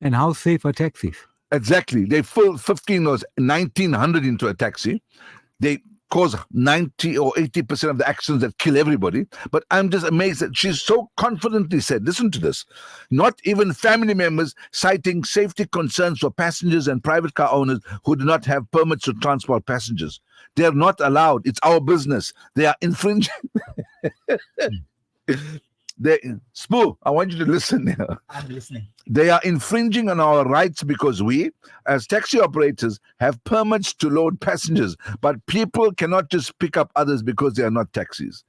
And how safe are taxis? Exactly. They fill 15 or 1900 into a taxi. They cause 90 or 80% of the accidents that kill everybody. But I'm just amazed that she's so confidently said, listen to this, not even family members citing safety concerns for passengers and private car owners who do not have permits to transport passengers. They are not allowed. It's our business. They are infringing. Spoo, I want you to listen here. I'm listening. They are infringing on our rights because we, as taxi operators, have permits to load passengers, but people cannot just pick up others because they are not taxis.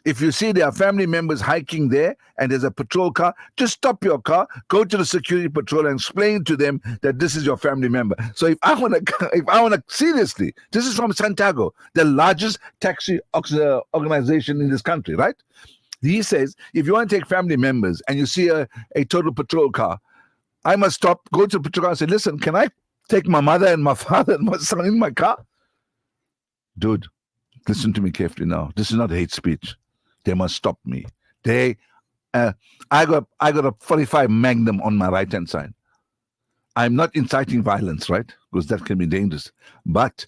If you see there are family members hiking there and there's a patrol car, just stop your car, go to the security patrol and explain to them that this is your family member. So if I want to, seriously, this is from Santiago, the largest taxi organization in this country, right? He says, if you want to take family members and you see a total patrol car, I must stop, go to the patrol car and say, listen, can I take my mother and my father and my son in my car? Dude, listen to me carefully now. This is not hate speech. They must stop me. I got a 45 Magnum on my right-hand side. I'm not inciting violence, right? Because that can be dangerous. But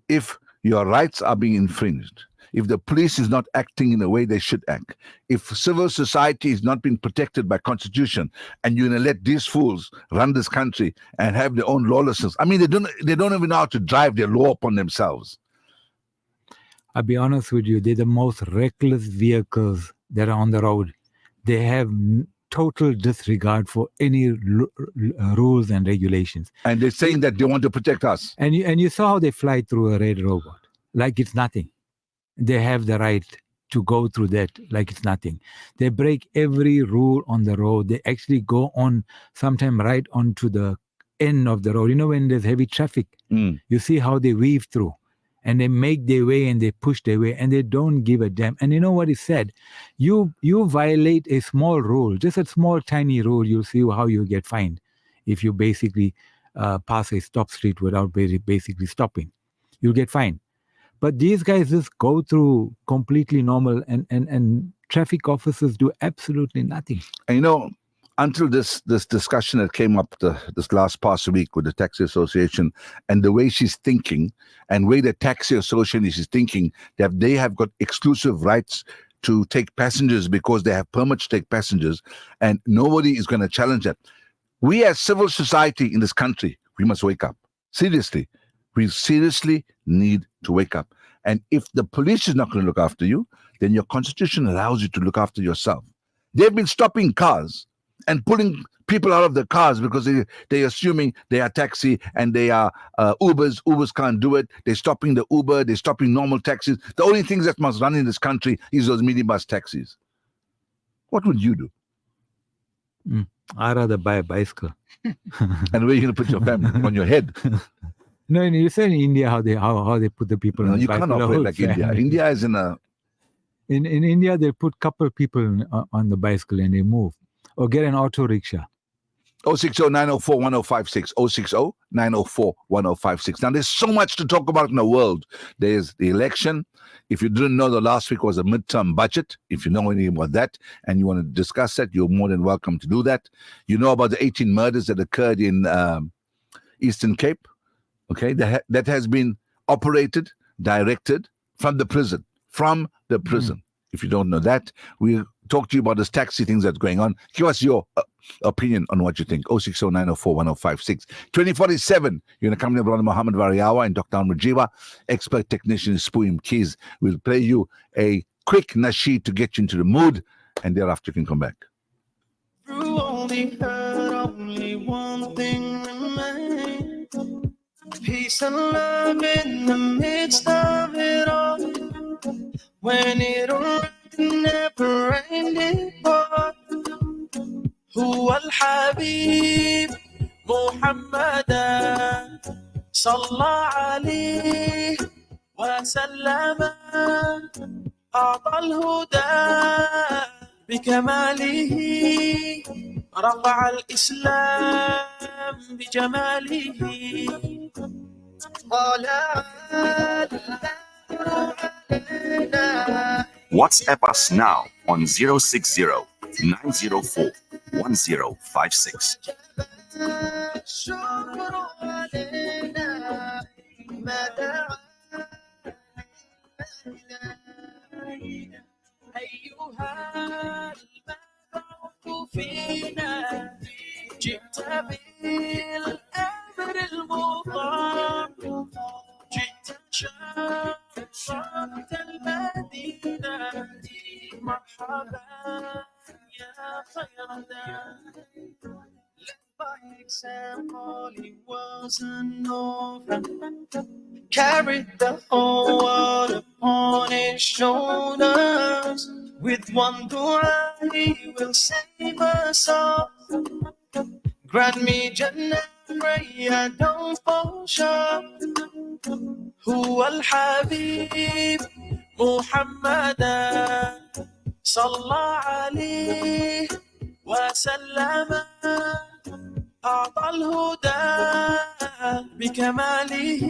if your rights are being infringed, if the police is not acting in the way they should act, if civil society is not being protected by constitution, and you're going to let these fools run this country and have their own lawlessness. I mean, they don't even know how to drive their law upon themselves. I'll be honest with you, they're the most reckless vehicles that are on the road. They have total disregard for any rules and regulations. And they're saying that they want to protect us. And you saw how they fly through a red robot, like it's nothing. They have the right to go through that like it's nothing. They break every rule on the road. They actually go on, sometimes right onto the end of the road. You know, when there's heavy traffic, you see how they weave through and they make their way and they push their way and they don't give a damn. And you know what is said? You violate a small rule, just a small tiny rule, you'll see how you get fined if you basically pass a stop street without basically stopping. You'll get fined. But these guys just go through completely normal and traffic officers do absolutely nothing. And you know, until this discussion that came up this past week with the Taxi Association and the way she's thinking and way the Taxi Association is thinking that they have got exclusive rights to take passengers because they have permits to take passengers and nobody is going to challenge that. We as civil society in this country, we must wake up. Seriously. We seriously need to wake up. And if the police is not going to look after you, then your constitution allows you to look after yourself. They've been stopping cars and pulling people out of the cars because they're assuming they are taxi and they are Ubers. Ubers can't do it. They're stopping the Uber. They're stopping normal taxis. The only things that must run in this country is those minibus taxis. What would you do? I'd rather buy a bicycle. And where are you going to put your family? On your head? No, you said in India how they put the people on you bicycle. Can't operate like India. India is in India they put couple people on the bicycle and they move. Or get an auto rickshaw. 060-904-1056. 060-904-1056. Now there's so much to talk about in the world. There's the election. If you didn't know, the last week was a midterm budget. If you know anything about that and you want to discuss that, you're more than welcome to do that. You know about the 18 murders that occurred in Eastern Cape. Okay, that has been operated, directed from the prison. If you don't know that, we talk to you about this taxi things that's going on. Give us your opinion on what you think. 060-904-1056. 2047, you're going to come in with Mahomed Variawa and Dr. Jeewa. Expert technician Spoim Keys will play you a quick nasheed to get you into the mood, and thereafter you can come back. Through all the hurt, only one thing remains. Peace and love in the midst of it all. When it never ended part. هو الحبيب محمدا صلى عليه وسلم أعطى الهدى بكماله رفع الإسلام بجماله قال WhatsApp us now on 060 904 1056. الشكر علينا ما دعا أيها المبعوث فينا جئت بالأمر المطاع جئت شرفت المدينة مرحبا يا خير داع Bikes and calling was an offer. Carried the whole world upon his shoulders. With one dua he will save us all. Grant me Jannah, Raya, don't fall short. Who al-Habib Muhammadan Sallallahu alayhi wa sallam. أعطى الهدى بكماله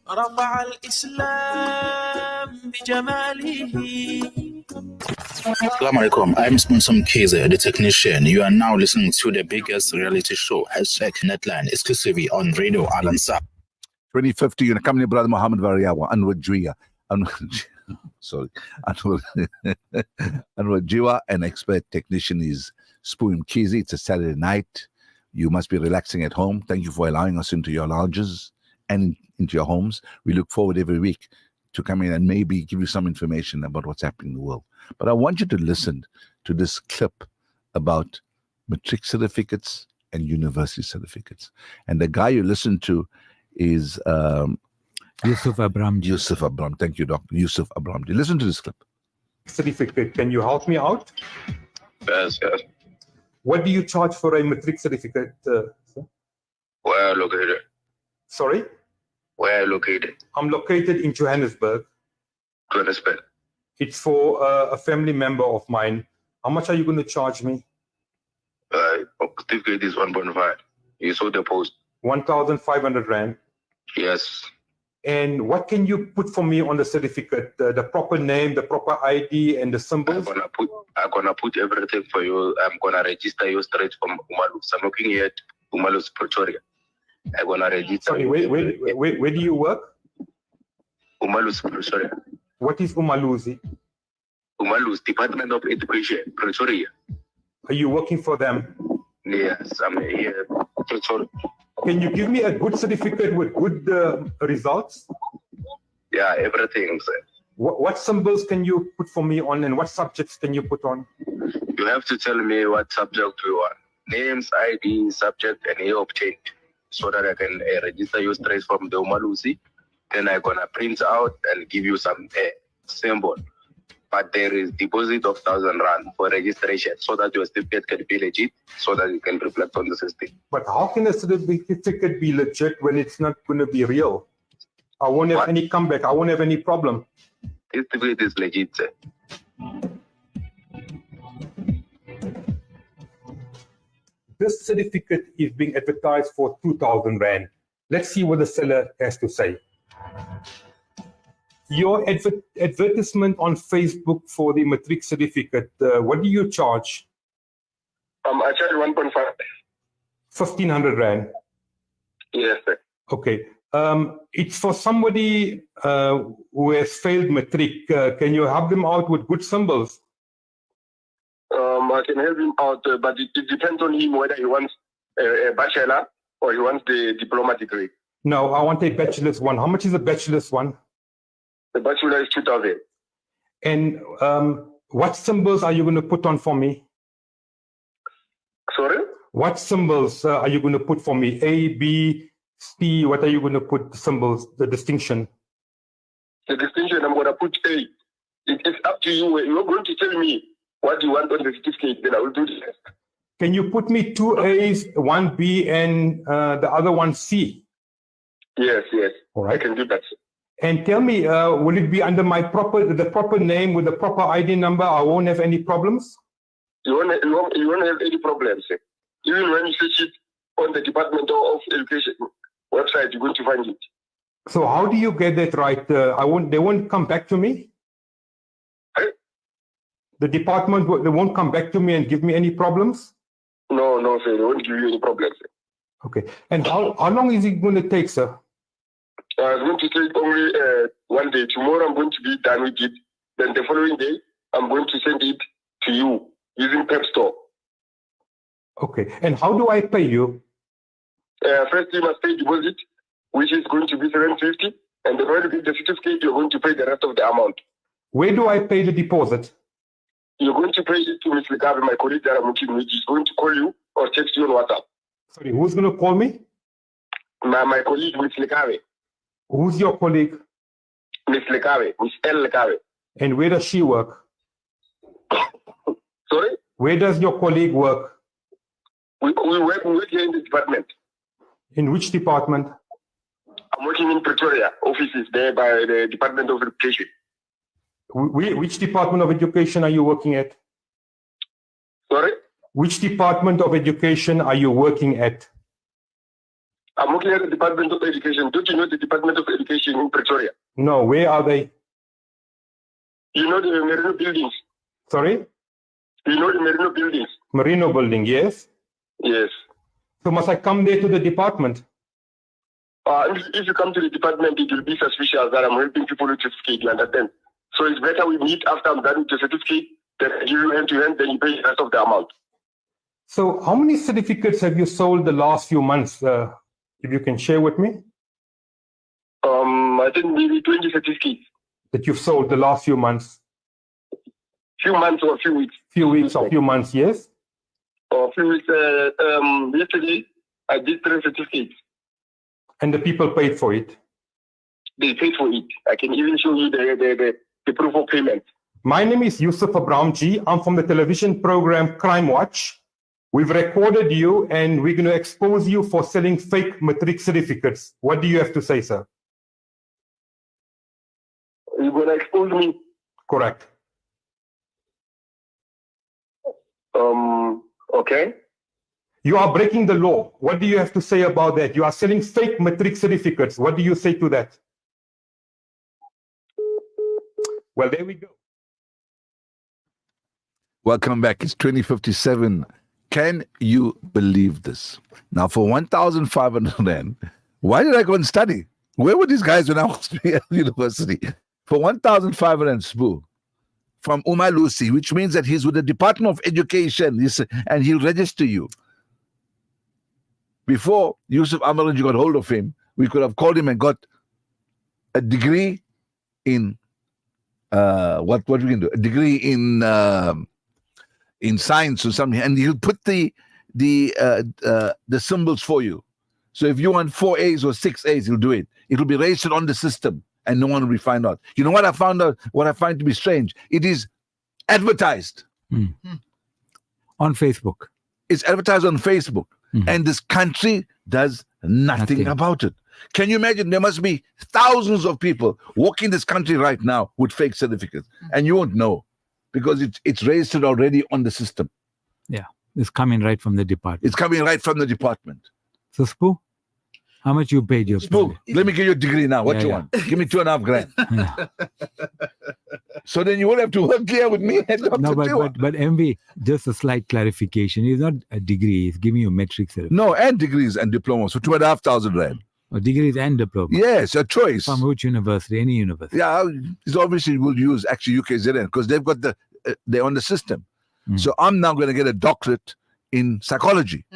رفع الإسلام بجماله. Assalamu alaikum. I'm Sponsor Kaiser, the technician. You are now listening to the biggest reality show, #Niteline, exclusively on Radio Al Ansar. 2050, you're coming, brother Mahomed Variawa, Anwar Jeewa. Anwar Jeewa, an expert technician, is Spoon Kizi. It's a Saturday night. You must be relaxing at home. Thank you for allowing us into your lodges and into your homes. We look forward every week to come in and maybe give you some information about what's happening in the world. But I want you to listen to this clip about matric certificates and university certificates. And the guy you listen to is Yusuf Abram. Yusuf Abram. Thank you, Dr. Yusuf Abram. Listen to this clip. Certificate. Can you help me out? Yes. What do you charge for a matric certificate, sir? Where are you located? Sorry? Where are you located? I'm located in Johannesburg. Johannesburg. It's for a family member of mine. How much are you going to charge me? Certificate is 1.5. You saw the post. 1,500 Rand. Yes. And what can you put for me on the certificate? The proper name, the proper ID, and the symbols? I'm gonna put everything for you. I'm gonna register you straight from Umalus. I'm looking here at Umalus, Pretoria. I'm gonna register. Sorry, where do you work? Umalus, Pretoria. What is Umaluzi? Umalus, Department of Education, Pretoria. Are you working for them? Yes, I'm here, Pretoria. Can you give me a good certificate with good results? Yeah, everything, sir. What symbols can you put for me on, and what subjects can you put on? You have to tell me what subject you want. Names, ID, subject, and you obtained, so that I can register you straight from the Umalusi. Then I'm gonna print out and give you some symbol. But there is deposit of 1,000 Rand for registration, so that your certificate can be legit, so that you can reflect on the system. But how can a certificate be legit when it's not going to be real? I won't have any comeback. I won't have any problem. This certificate is legit, sir. This certificate is being advertised for 2,000 Rand. Let's see what the seller has to say. Your advertisement on Facebook for the matric certificate, what do you charge? I charge 1.5. 1,500 Rand. Yes, sir. Okay. It's for somebody who has failed matric. Can you help them out with good symbols? I can help him out, but it depends on him whether he wants a bachelor or he wants the diploma degree. No, I want a bachelor's one. How much is a bachelor's one? The bachelor is 2,000. And what symbols are you going to put on for me? Sorry? What symbols are you going to put for me? A, B, C, what are you going to put symbols, the distinction? The distinction, I'm going to put A. It's up to you. You're going to tell me what you want on the certificate, then I will do the rest. Can you put me 2 A's, 1 B, and the other one C? Yes. All right. I can do that. And tell me, will it be under the proper name with the proper ID number? I won't have any problems? You won't have any problems. Even when you search it on the Department of Education website, you're going to find it. So how do you get that right? They won't come back to me? Hey? The department, they won't come back to me and give me any problems? No, sir. They won't give you any problems. Okay. And how long is it going to take, sir? It's going to take only 1 day. Tomorrow I'm going to be done with it. Then the following day, I'm going to send it to you using Pep Store. Okay. And how do I pay you? First, you must pay deposit, which is going to be 750. And then when you get the certificate, you're going to pay the rest of the amount. Where do I pay the deposit? You're going to pay it to Ms. Lekabe, my colleague that I'm working with. She's going to call you or text you on WhatsApp. Sorry, who's going to call me? My colleague, Ms. Lekabe. Who's your colleague? Ms. Lekabe, Ms. L. Lekabe. And where does she work? Sorry? Where does your colleague work? We work here in the department. In which department? I'm working in Pretoria, offices there by the Department of Education. Which Department of Education are you working at? Sorry? Which Department of Education are you working at? I'm working at the Department of Education. Don't you know the Department of Education in Pretoria? No, where are they? You know the Merino buildings? Sorry? You know the Merino buildings? Merino building, yes? Yes. So must I come there to the department? If you come to the department, it will be suspicious that I'm helping people with certificate, you understand? So it's better we meet after I'm done with the certificate, then I give you hand to hand, then you pay the rest of the amount. So how many certificates have you sold the last few months, if you can share with me? I think maybe 20 certificates. That you've sold the last few months? Few months or few weeks. Few weeks or few months, yes? Or few weeks. Yesterday, I did 3 certificates. And the people paid for it? They paid for it. I can even show you the proof of payment. My name is Yusuf Abramji. I'm from the television program Crime Watch. We've recorded you and we're going to expose you for selling fake matric certificates. What do you have to say, sir? You're going to expose me? Correct. Okay. You are breaking the law. What do you have to say about that? You are selling fake matric certificates. What do you say to that? Well, there we go. Welcome back. It's 2057. Can you believe this? Now, for 1,500 rand, why did I go and study? Where were these guys when I was at university? For 1,500 spoo from Umalusi, which means that he's with the Department of Education and he'll register you. Before Yusuf Amaranji got hold of him, we could have called him and got a degree in what we can do? A degree in science or something, and he'll put the symbols for you. So if you want 4 A's or 6 A's, he'll do it. It'll be registered on the system, and no one will find out. You know what I found out? What I find to be strange? It is advertised on Facebook. It's advertised on Facebook, and this country does nothing about it. Can you imagine? There must be thousands of people walking this country right now with fake certificates, and you won't know because it's registered already on the system. Yeah, it's coming right from the department. It's coming right from the department. So, Spoo, how much you paid your Spoo, let me give you a degree now. What you want? Give me 2.5 grand. Yeah. So then you won't have to work here with me. No, but MV, just a slight clarification. It's not a degree. It's giving you a metric certificate. No, and degrees and diplomas for 2,500 rand. Or degrees and diploma. Yes, a choice. From which university? Any university. Yeah, it's obviously will use actually UKZN because they've got they're on the system. So I'm now going to get a doctorate in psychology.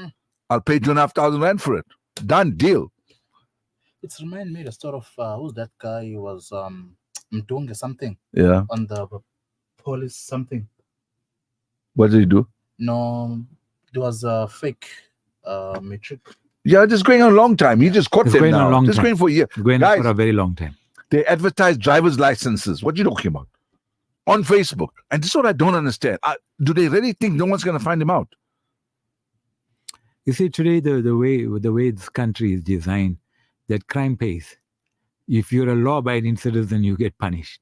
I'll pay 2,500 rand for it. Done deal. It's remind me the story of who's that guy? He was doing something. Yeah. On the police something. What did he do? No, it was a fake matric. Yeah, just going on a long time. He just caught them now. Just going for a year. Going on for a very long time. They advertise driver's licenses. What are you talking about? On Facebook. And this is what I don't understand. Do they really think no one's going to find him out? You see, today the way this country is designed, that crime pays. If you're a law-abiding citizen, you get punished.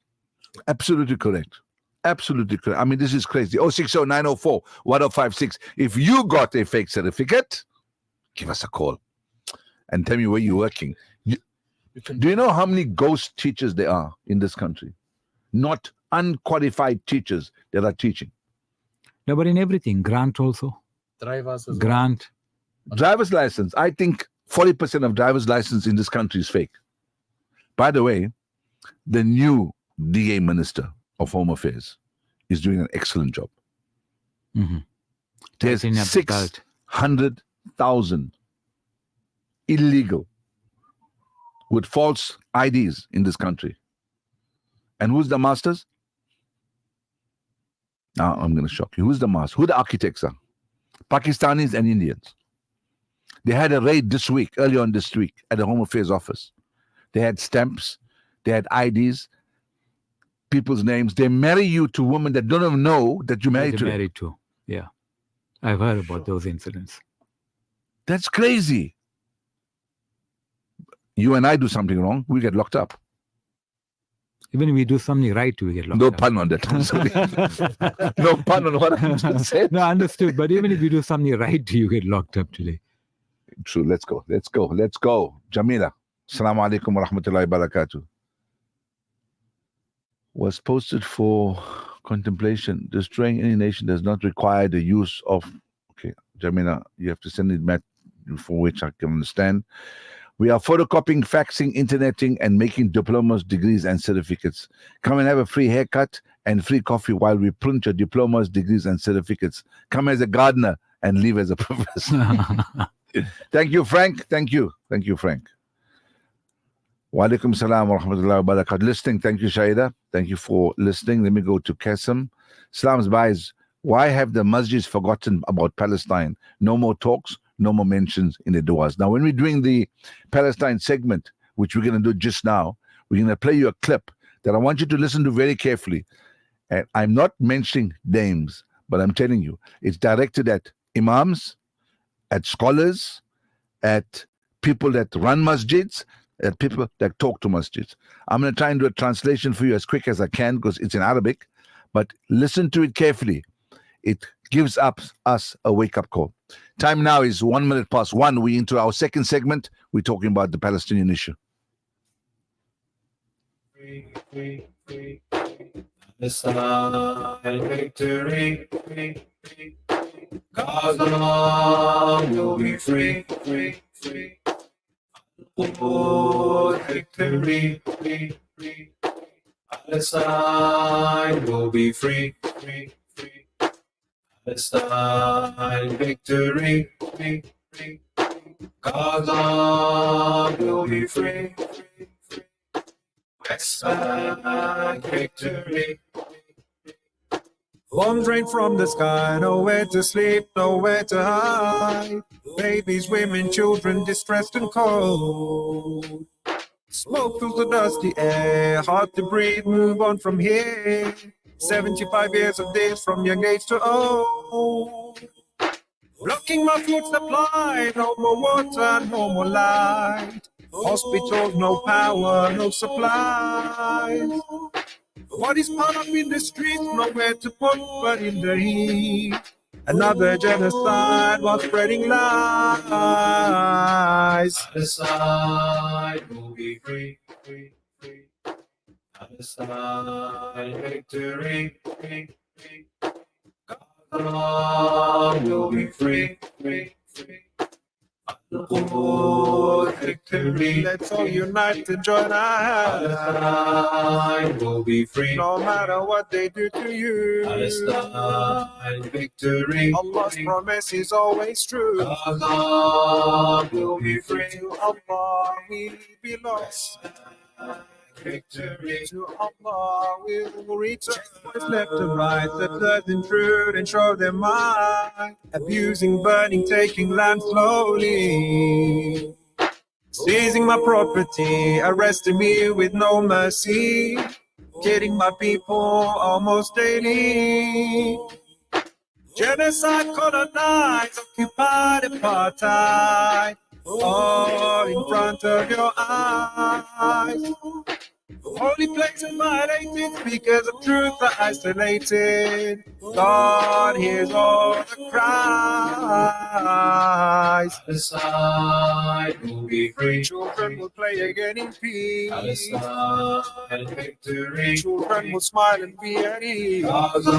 Absolutely correct. Absolutely correct. I mean, this is crazy. 060-904-1056. If you got a fake certificate, give us a call and tell me where you're working. Do you know how many ghost teachers there are in this country? Not unqualified teachers that are teaching. No, but in everything, grant also. Drivers as well. Grant. Driver's license. I think 40% of driver's license in this country is fake. By the way, the new DA Minister of Home Affairs is doing an excellent job. Mm-hmm. There's Tightening up the belt. 600,000 illegal with false IDs in this country. And who's the masters? Now I'm going to shock you. Who's the master? Who the architects are? Pakistanis and Indians. They had a raid this week, earlier on this week, at the Home Affairs office. They had stamps, they had IDs, people's names. They marry you to women that don't even know that you're married to. Married to. Yeah. I've heard about those incidents. That's crazy. You and I do something wrong, we get locked up. Even if we do something right, we get locked No up. pun on that. I'm sorry. No pun on what I just said. No, understood. But even if you do something right, you get locked up today. True. Let's go. Jamila. Assalamu alaikum wa rahmatullahi wa barakatuh. Was posted for contemplation. Destroying any nation does not require the use of. Okay, Jamila, you have to send it back for which I can understand. We are photocopying, faxing, interneting, and making diplomas, degrees, and certificates. Come and have a free haircut and free coffee while we print your diplomas, degrees, and certificates. Come as a gardener and leave as a professor. Thank you, Frank. Thank you, Frank. Wa alaikum salam wa rahmatullahi wa barakatuh. Listening. Thank you, Shaida. Thank you for listening. Let me go to Qasim. Salam's Bais. Why have the masjids forgotten about Palestine? No more talks, no more mentions in the du'as. Now, when we're doing the Palestine segment, which we're going to do just now, we're going to play you a clip that I want you to listen to very carefully. And I'm not mentioning names, but I'm telling you, it's directed at imams, at scholars, at people that run masjids, at people that talk to masjids. I'm going to try and do a translation for you as quick as I can because it's in Arabic, but listen to it carefully. It gives us a wake-up call. Time now is 1 minute past 1. We're into our second segment. We're talking about the Palestinian issue. Victory. Gaza will be free. Oh, victory. Palestine will be free. Palestine victory. Gaza will be free. West Bank victory. Bombs rain from the sky, nowhere to sleep, nowhere to hide. Babies, women, children, distressed and cold. Smoke fills the dusty air, hard to breathe, move on from here. 75 years of days from young age to old. Blocking my food supply, no more water, no more light. Hospitals, no power, no supplies. Bodies piled up in the streets, nowhere to put but in the heat. Another genocide while spreading lies. Palestine will be free. Palestine victory. Gaza will be free. Victory. Let's all unite to join our hands. Palestine will be free. No matter what they do to you. Palestine victory. Allah's promise is always true. Gaza will be free. To Allah we belong. Victory. To Allah will return. What's left and right that does intrude and show their mind. Abusing, burning, taking land slowly. Seizing my property, arresting me with no mercy. Killing my people almost daily. Genocide, colonized, occupied, apartheid. All in front of your eyes. Holy places violated, speakers of truth are isolated. God hears all the cries. Palestine will be free. Children will play again in peace. Palestine victory. Children will smile and be at ease. Gaza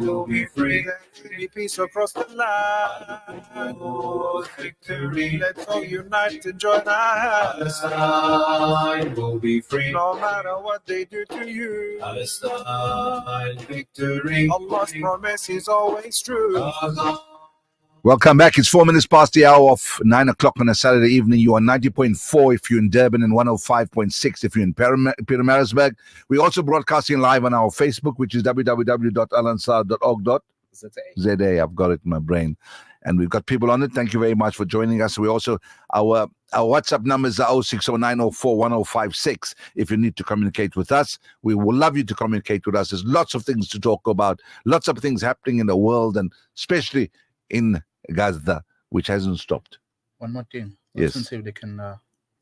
will be free. There will be peace across the land. Lord's victory. Let's all unite and join our hands. Palestine will be free. No matter what they do to you. Palestine victory. Allah's promise is always true. Welcome back. It's 4 minutes past the hour of 9 o'clock on a Saturday evening. You are 90.4 if you're in Durban and 105.6 if you're in Pietermaritzburg. We're also broadcasting live on our Facebook, which is www.alansar.org.za. I've got it in my brain. And we've got people on it. Thank you very much for joining us. We also, our WhatsApp number is 0609041056 if you need to communicate with us. We would love you to communicate with us. There's lots of things to talk about, lots of things happening in the world, and especially in Gaza, which hasn't stopped. One more thing. Yes. Since they can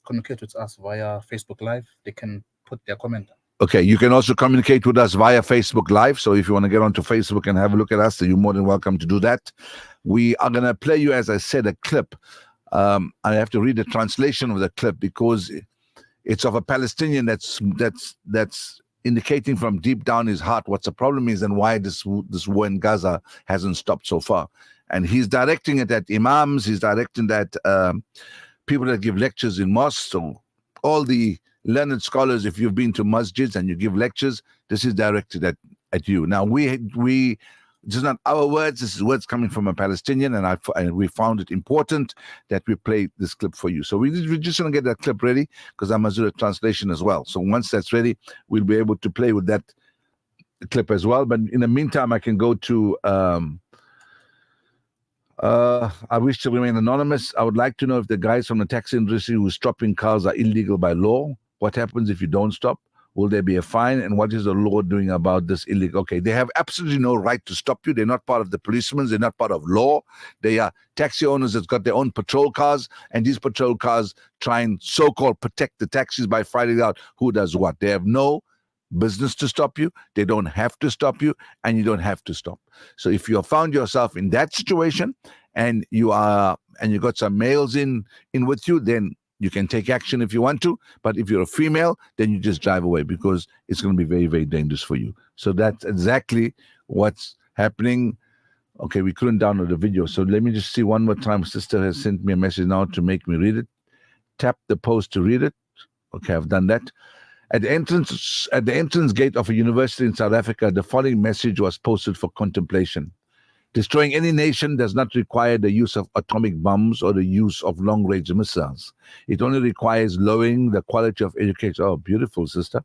communicate with us via Facebook Live, they can put their comment. Okay, you can also communicate with us via Facebook Live. So if you want to get onto Facebook and have a look at us, then you're more than welcome to do that. We are going to play you, as I said, a clip. I have to read the translation of the clip because it's of a Palestinian that's indicating from deep down his heart what the problem is and why this war in Gaza hasn't stopped so far. And he's directing it at imams, he's directing that people that give lectures in mosques, so all the learned scholars, if you've been to masjids and you give lectures, this is directed at you. Now, this is not our words, this is words coming from a Palestinian, and we found it important that we play this clip for you. So we're just going to get that clip ready, because I must do the translation as well. So once that's ready, we'll be able to play with that clip as well. But in the meantime, I can go to... I wish to remain anonymous. I would like to know if the guys from the taxi industry who stopping cars are illegal by law. What happens if you don't stop? Will there be a fine? And what is the law doing about this illegal? Okay, they have absolutely no right to stop you. They're not part of the policemen. They're not part of law. They are taxi owners that's got their own patrol cars, and these patrol cars try and so-called protect the taxis by finding out who does what. They have no business to stop you. They don't have to stop you, and you don't have to stop. So if you have found yourself in that situation and you got some males in with you, then you can take action if you want to. But if you're a female, then you just drive away, because it's going to be very, very dangerous for you. So that's exactly what's happening. Okay, we couldn't download the video, so let me just see one more time. Sister has sent me a message now to make me read it. Tap the post to read it. Okay, I've done that. At the entrance gate of a university in South Africa, the following message was posted for contemplation. Destroying any nation does not require the use of atomic bombs or the use of long-range missiles. It only requires lowering the quality of education. Oh, beautiful, sister.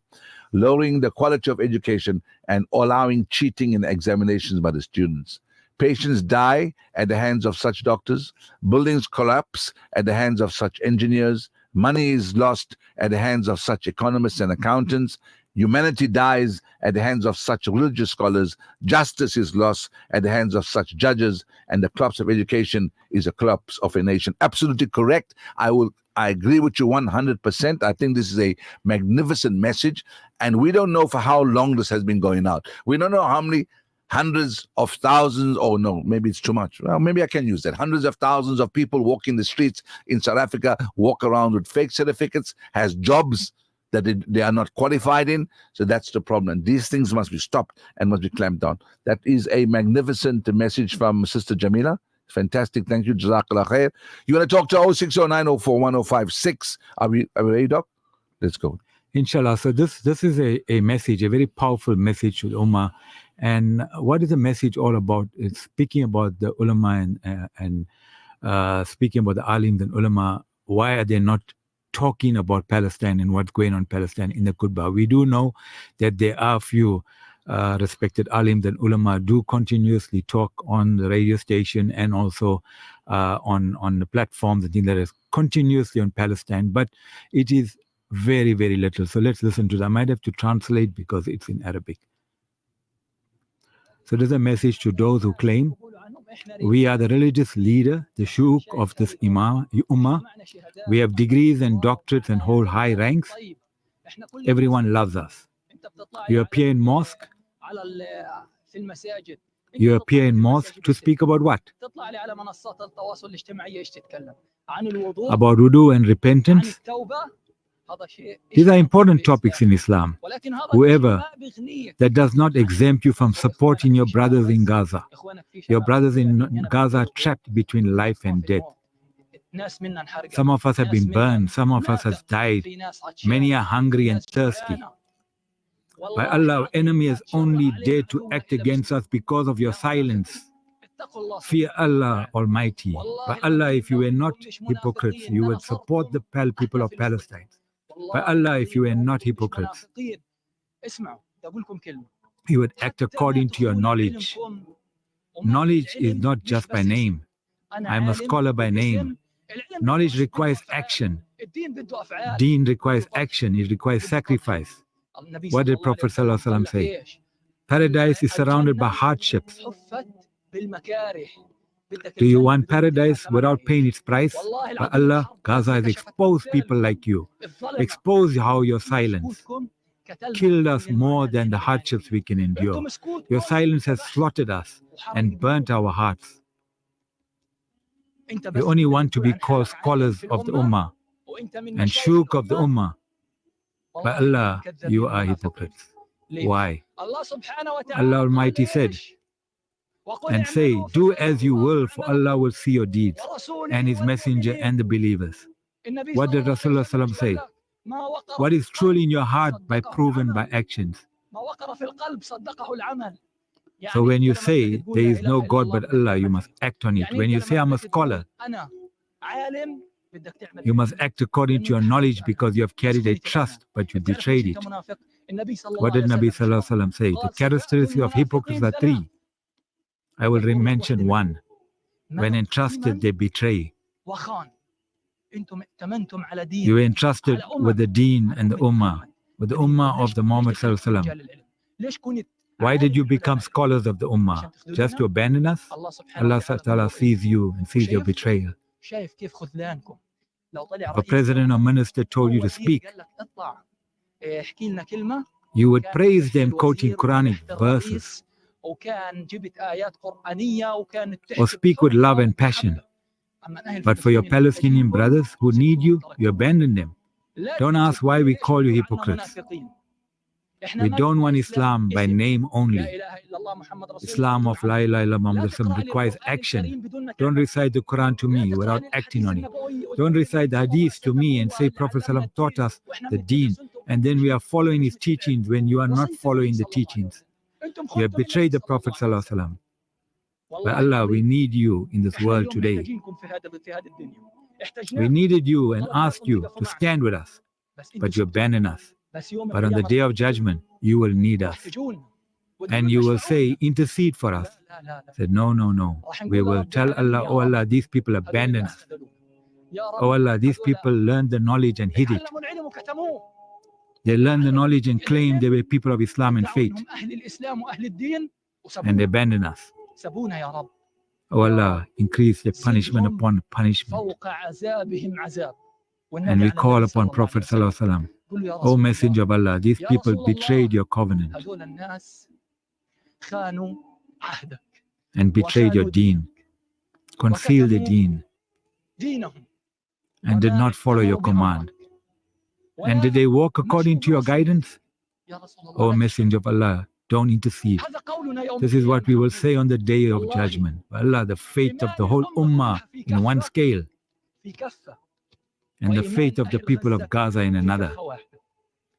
Lowering the quality of education and allowing cheating in examinations by the students. Patients die at the hands of such doctors. Buildings collapse at the hands of such engineers. Money is lost at the hands of such economists and accountants. Humanity dies at the hands of such religious scholars. Justice is lost at the hands of such judges. And the collapse of education is a collapse of a nation. Absolutely correct. I agree with you 100%. I think this is a magnificent message. And we don't know for how long this has been going out. We don't know how many hundreds of thousands, or no, maybe it's too much. Well, maybe I can use that. Hundreds of thousands of people walking the streets in South Africa, walk around with fake certificates, has jobs that they are not qualified in. So that's the problem. And these things must be stopped and must be clamped down. That is a magnificent message from Sister Jamila. Fantastic. Thank you. Jazakallah khair. You want to talk to 0609041056? Are we ready, Doc? Let's go. Inshallah. So this is a message, a very powerful message to the Ummah. And what is the message all about? It's speaking about the ulama and speaking about the alims and ulama. Why are they not talking about Palestine and what's going on in Palestine in the khutbah? We do know that there are a few respected alims and ulama do continuously talk on the radio station and also on the platforms and things that is continuously on Palestine, but it is very, very little. So let's listen to that. I might have to translate because it's in Arabic. So there's a message to those who claim we are the religious leader, the shuyukh of this ummah. We have degrees and doctorates and hold high ranks. Everyone loves us. You appear in mosque. You appear in mosque to speak about what? About wudu and repentance. These are important topics in Islam. However, that does not exempt you from supporting your brothers in Gaza. Your brothers in Gaza are trapped between life and death. Some of us have been burned. Some of us have died. Many are hungry and thirsty. By Allah, our enemy has only dared to act against us because of your silence. Fear Allah Almighty. By Allah, if you were not hypocrites, you would support the people of Palestine. By Allah, if you were not hypocrites, you would act according to your knowledge. Knowledge is not just by name. I'm a scholar by name. Knowledge requires action. Deen requires action. It requires sacrifice. What did Prophet ﷺ say? Paradise is surrounded by hardships. Do you want paradise without paying its price? By Allah, Gaza has exposed people like you. Exposed how your silence killed us more than the hardships we can endure. Your silence has slaughtered us and burnt our hearts. You only want to be called scholars of the Ummah and shuk of the Ummah. By Allah, you are hypocrites. Why? Allah Almighty said, and say, do as you will, for Allah will see your deeds, and His Messenger and the believers. What did Rasulullah ﷺ say? What is truly in your heart by proven by actions. So when you say there is no God but Allah, you must act on it. When you say I'm a scholar, you must act according to your knowledge because you have carried a trust, but you betrayed it. What did Nabi Sallallahu Alaihi Wasallam say? The characteristics of hypocrites are three. I will mention one. When entrusted, they betray. You were entrusted with the deen and the ummah, with the ummah of the Muhammad Sallallahu Alaihi Wasallam. Why did you become scholars of the ummah? Just to abandon us? Allah Ta'ala sees you and sees your betrayal. If a president or minister told you to speak, you would praise them quoting Quranic verses or speak with love and passion. But for your Palestinian brothers who need you, you abandon them. Don't ask why we call you hypocrites. We don't want Islam by name only. Islam of La ilaha illallah Muhammad requires action. Don't recite the Quran to me without acting on it. Don't recite the Hadith to me and say Prophet ﷺ taught us the deen, and then we are following his teachings when you are not following the teachings. You have betrayed the Prophet ﷺ. By Allah, we need you in this world today. We needed you and asked you to stand with us, but you abandoned us. But on the day of judgment, you will need us. And you will say, intercede for us. I said, no, no, no. We will tell Allah, oh Allah, these people abandoned us. Oh Allah, these people learned the knowledge and hid it. They learned the knowledge and claimed they were people of Islam and faith. And they abandoned us. Oh Allah, increase the punishment upon punishment. And we call upon Prophet Sallallahu Alaihi Wasallam. O Messenger of Allah, these people betrayed your covenant and betrayed your deen, concealed the deen, and did not follow your command. And did they walk according to your guidance? O Messenger of Allah, don't intercede. This is what we will say on the day of judgment. Allah, the fate of the whole ummah in one scale, and the fate of the people of Gaza in another.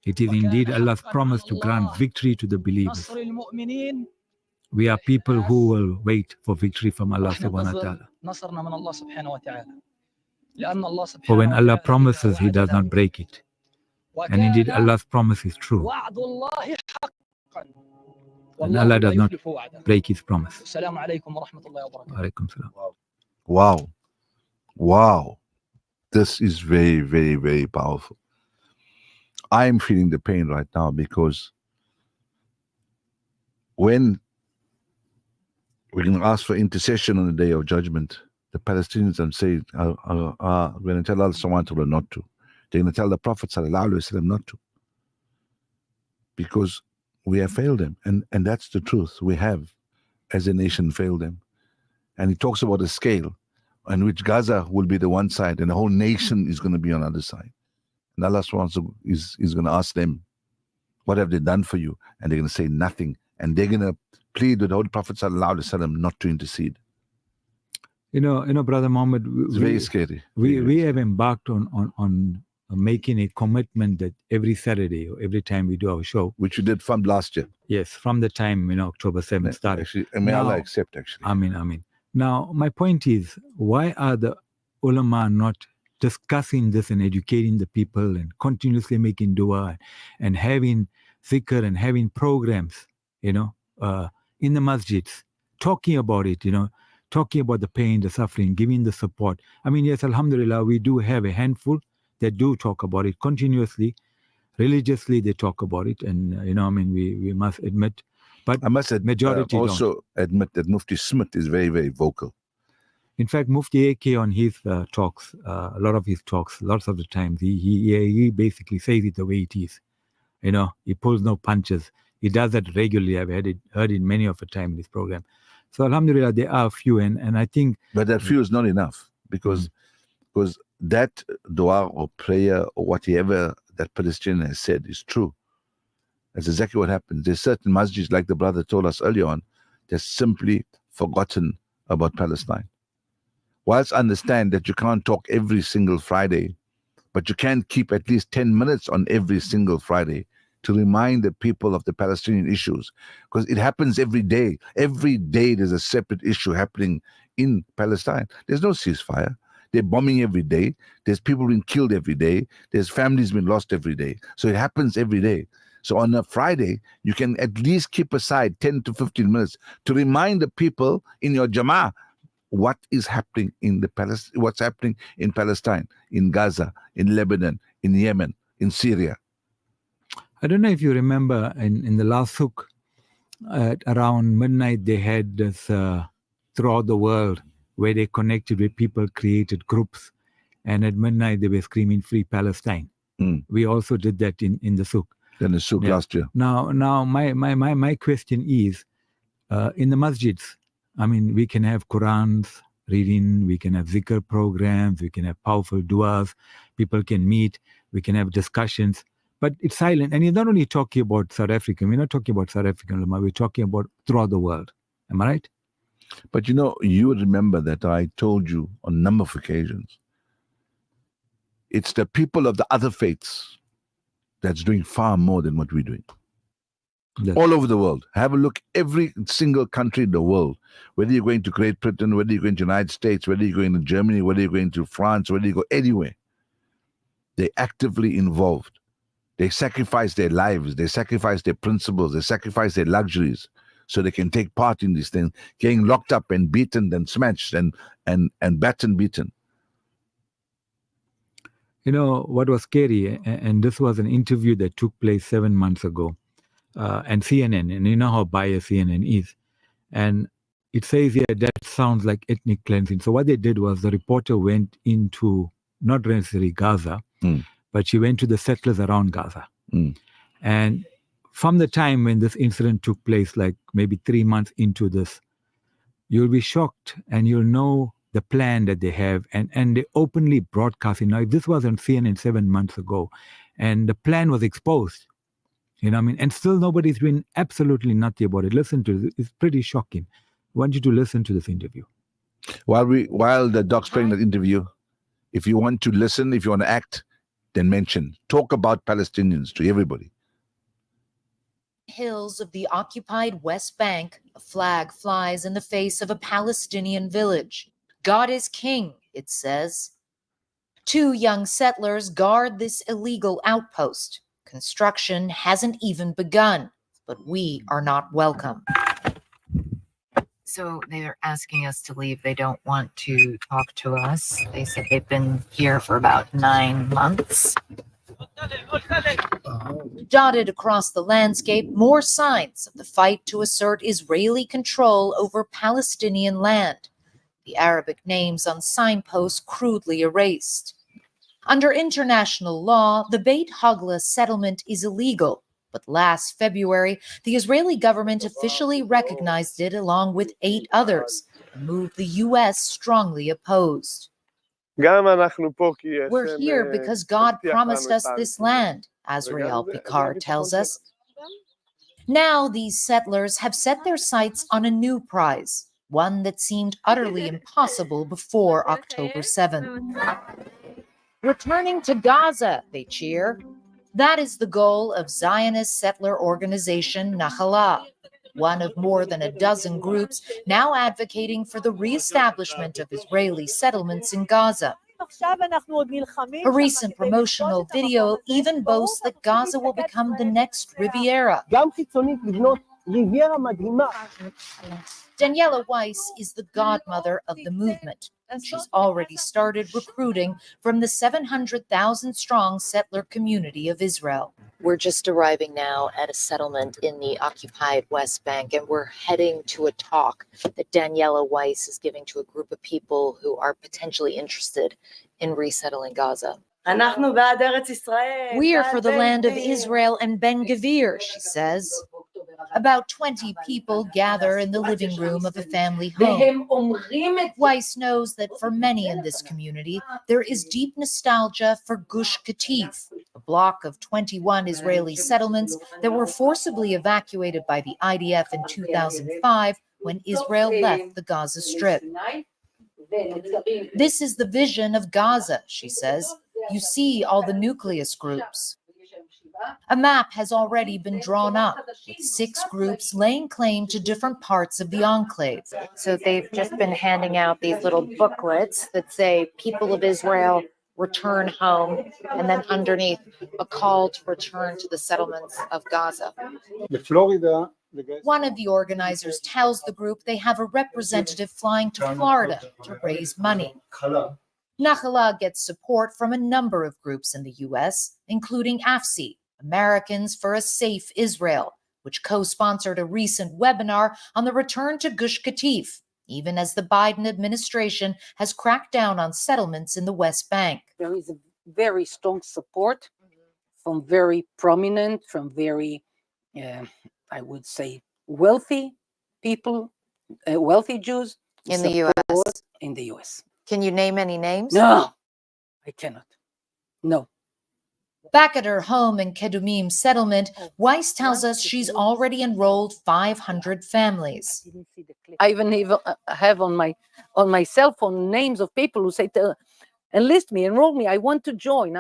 It is indeed Allah's promise to grant victory to the believers. We are people who will wait for victory from Allah subhanahu wa ta'ala. For when Allah promises, He does not break it. And indeed Allah's promise is true. And Allah does not break His promise. Alaikum salam. Wow. Wow. This is very, very, very powerful. I am feeling the pain right now because when we're going to ask for intercession on the day of judgment, the Palestinians are saying, we're going to tell Allah subhanahu wa ta'ala not to. They're going to tell the Prophet sallallahu alaihi wasallam not to. because we have failed them. And that's the truth. We have, as a nation, failed them. And he talks about a scale on which Gaza will be the one side and the whole nation is going to be on the other side. And Allah is going to ask them, what have they done for you? And they're going to say nothing. And they're going to plead with the Holy Prophet ﷺ not to intercede. You know, Brother Mohammed, It's very scary. We have embarked on making a commitment that every Saturday or every time we do our show, which we did from last year. Yes, from the time October 7th started. Actually, may Allah accept. Actually, Amen. Now, my point is, why are the ulama not discussing this and educating the people and continuously making dua and having zikr and having programs, in the masjids, talking about it, talking about the pain, the suffering, giving the support. I mean, yes, alhamdulillah, we do have a handful that do talk about it continuously, religiously. They talk about it, and we must admit. But I must majority also admit that Mufti Smith is very, very vocal. In fact, Mufti AK on his talks, a lot of his talks, lots of the times, he basically says it the way it is. He pulls no punches. He does that regularly. I've heard it many of the time in this program. So alhamdulillah, there are a few, and I think. But that few is not enough because that dua or prayer or whatever that Palestinian has said is true. That's exactly what happens. There's certain masjids, like the brother told us earlier on, they're simply forgotten about Palestine. Whilst I understand that you can't talk every single Friday, but you can keep at least 10 minutes on every single Friday to remind the people of the Palestinian issues, because it happens every day. Every day there's a separate issue happening in Palestine. There's no ceasefire. They're bombing every day. There's people being killed every day. There's families being lost every day. So it happens every day. So on a Friday, you can at least keep aside 10 to 15 minutes to remind the people in your Jama'ah what is happening what's happening in Palestine, in Gaza, in Lebanon, in Yemen, in Syria. I don't know if you remember in the last souk, around midnight, they had this throughout the world where they connected with people, created groups, and at midnight they were screaming "Free Palestine." We also did that in the souk. In the souk last year. Now, my question is, in the masjids, I mean, we can have Qurans reading, we can have zikr programs, we can have powerful duas, people can meet, we can have discussions, but it's silent. And you're not only talking about South Africa, we're not talking about South African ulama, we're talking about throughout the world. Am I right? But you remember that I told you on a number of occasions, it's the people of the other faiths that's doing far more than what we're doing. All over the world. Have a look, every single country in the world, whether you're going to Great Britain, whether you're going to the United States, whether you're going to Germany, whether you're going to France, whether you go anywhere, they're actively involved. They sacrifice their lives, they sacrifice their principles, they sacrifice their luxuries so they can take part in these things, getting locked up and beaten and smashed and battened beaten. What was scary, and this was an interview that took place 7 months ago, and CNN, and you know how biased CNN is. And it says here that sounds like ethnic cleansing. So what they did was the reporter went into, not necessarily Gaza, but she went to the settlers around Gaza. And from the time when this incident took place, like maybe 3 months into this, you'll be shocked and you'll know the plan that they have, and they openly broadcasting. Now, if this was on CNN 7 months ago, and the plan was exposed, and still nobody's doing absolutely nothing about it. Listen to it. It's pretty shocking. I want you to listen to this interview. While the doc's playing that interview, if you want to listen, if you want to act, then mention. Talk about Palestinians to everybody. Hills of the occupied West Bank, a flag flies in the face of a Palestinian village. God is king, it says. 2 young settlers guard this illegal outpost. Construction hasn't even begun, but we are not welcome. So they're asking us to leave. They don't want to talk to us. They said they've been here for about 9 months. Dotted across the landscape, more signs of the fight to assert Israeli control over Palestinian land. The Arabic names on signposts crudely erased. Under international law, the Beit Hogla settlement is illegal. But last February, the Israeli government officially recognized it along with 8 others, a move the U.S. strongly opposed. We're here because God promised us this land, Azrael Picard tells us. Now these settlers have set their sights on a new prize, one that seemed utterly impossible before October 7th. Returning to Gaza, they cheer. That is the goal of Zionist settler organization Nachalah, one of more than a dozen groups now advocating for the reestablishment of Israeli settlements in Gaza. A recent promotional video even boasts that Gaza will become the next Riviera. Daniela Weiss is the godmother of the movement. She's already started recruiting from the 700,000-strong settler community of Israel. We're just arriving now at a settlement in the occupied West Bank, and we're heading to a talk that Daniela Weiss is giving to a group of people who are potentially interested in resettling Gaza. We are for the land of Israel and Ben Gvir, she says. About 20 people gather in the living room of a family home. Weiss knows that for many in this community, there is deep nostalgia for Gush Katif, a block of 21 Israeli settlements that were forcibly evacuated by the IDF in 2005 when Israel left the Gaza Strip. This is the vision of Gaza, she says. You see all the nucleus groups. A map has already been drawn up, with 6 groups laying claim to different parts of the enclave. So they've just been handing out these little booklets that say, People of Israel, return home, and then underneath, a call to return to the settlements of Gaza. One of the organizers tells the group they have a representative flying to Florida to raise money. Nachalah gets support from a number of groups in the U.S., including AFSI, Americans for a Safe Israel, which co-sponsored a recent webinar on the return to Gush Katif, even as the Biden administration has cracked down on settlements in the West Bank. There is a very strong support from very prominent, from very, I would say, wealthy people, wealthy Jews. In the U.S.? In the U.S. Can you name any names? No, I cannot. No. Back at her home in Kedumim settlement, Weiss tells us she's already enrolled 500 families. I even have on my cell phone names of people who say, enlist me, enroll me. I want to join.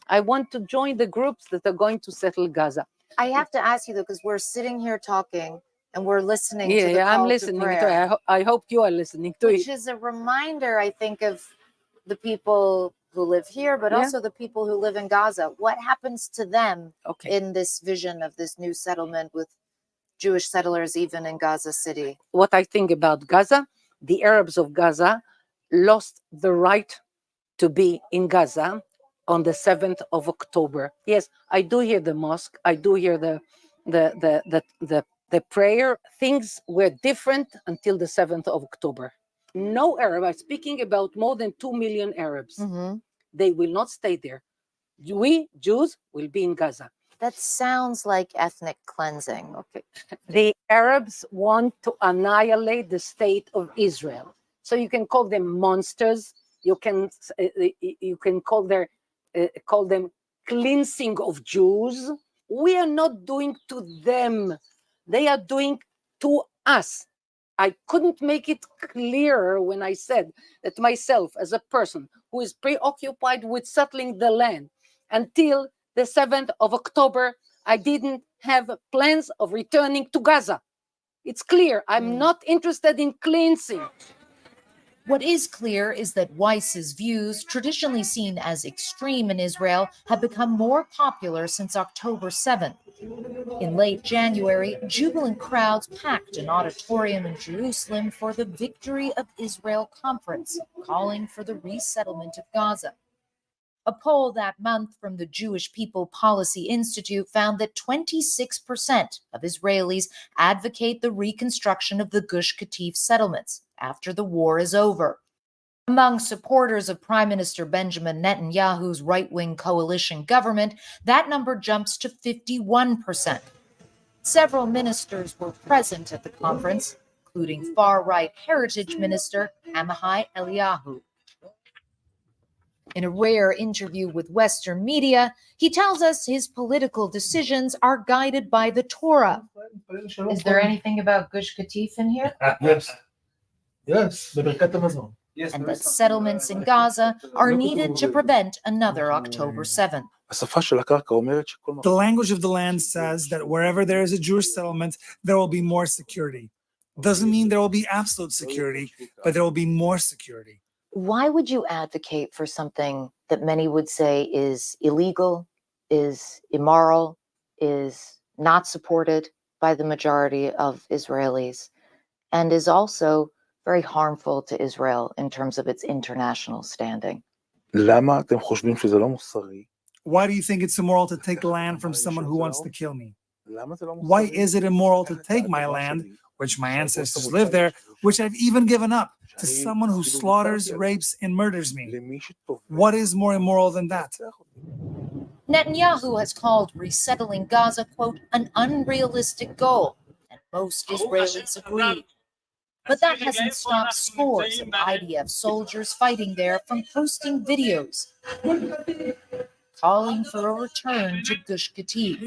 I want to join the groups that are going to settle Gaza. I have to ask you though, because we're sitting here talking and we're listening to the call Yeah, I'm listening to prayer, I hope you are listening to which it. is a reminder, I think, of the people who live here, but also the people who live in Gaza. What happens to them in this vision of this new settlement with Jewish settlers even in Gaza City? What I think about Gaza, the Arabs of Gaza lost the right to be in Gaza on the 7th of October. Yes, I do hear the mosque. I do hear the prayer. Things were different until the 7th of October. No Arab, I'm speaking about more than 2 million Arabs. They will not stay there. We, Jews, will be in Gaza. That sounds like ethnic cleansing. Okay. The Arabs want to annihilate the state of Israel. So you can call them monsters. You can call them cleansing of Jews. We are not doing to them. They are doing to us. I couldn't make it clearer when I said that myself, as a person who is preoccupied with settling the land, until the 7th of October, I didn't have plans of returning to Gaza. It's clear. I'm not interested in cleansing. What is clear is that Weiss's views, traditionally seen as extreme in Israel, have become more popular since October 7th. In late January, jubilant crowds packed an auditorium in Jerusalem for the Victory of Israel conference, calling for the resettlement of Gaza. A poll that month from the Jewish People Policy Institute found that 26% of Israelis advocate the reconstruction of the Gush Katif settlements after the war is over. Among supporters of Prime Minister Benjamin Netanyahu's right-wing coalition government, that number jumps to 51%. Several ministers were present at the conference, including far-right Heritage Minister Amichai Eliyahu. In a rare interview with Western media, he tells us his political decisions are guided by the Torah. Is there anything about Gush Katif in here? Yes. Yes. And that settlements in Gaza are needed to prevent another October 7th. The language of the land says that wherever there is a Jewish settlement, there will be more security. Doesn't mean there will be absolute security, but there will be more security. Why would you advocate for something that many would say is illegal, is immoral, is not supported by the majority of Israelis, and is also very harmful to Israel in terms of its international standing? Why do you think it's immoral to take land from someone who wants to kill me? Why is it immoral to take my land, which my ancestors lived there, which I've even given up, to someone who slaughters, rapes, and murders me? What is more immoral than that? Netanyahu has called resettling Gaza, quote, an unrealistic goal, and most Israelis agree. But that hasn't stopped scores of IDF soldiers fighting there from posting videos calling for a return to Gush Katif.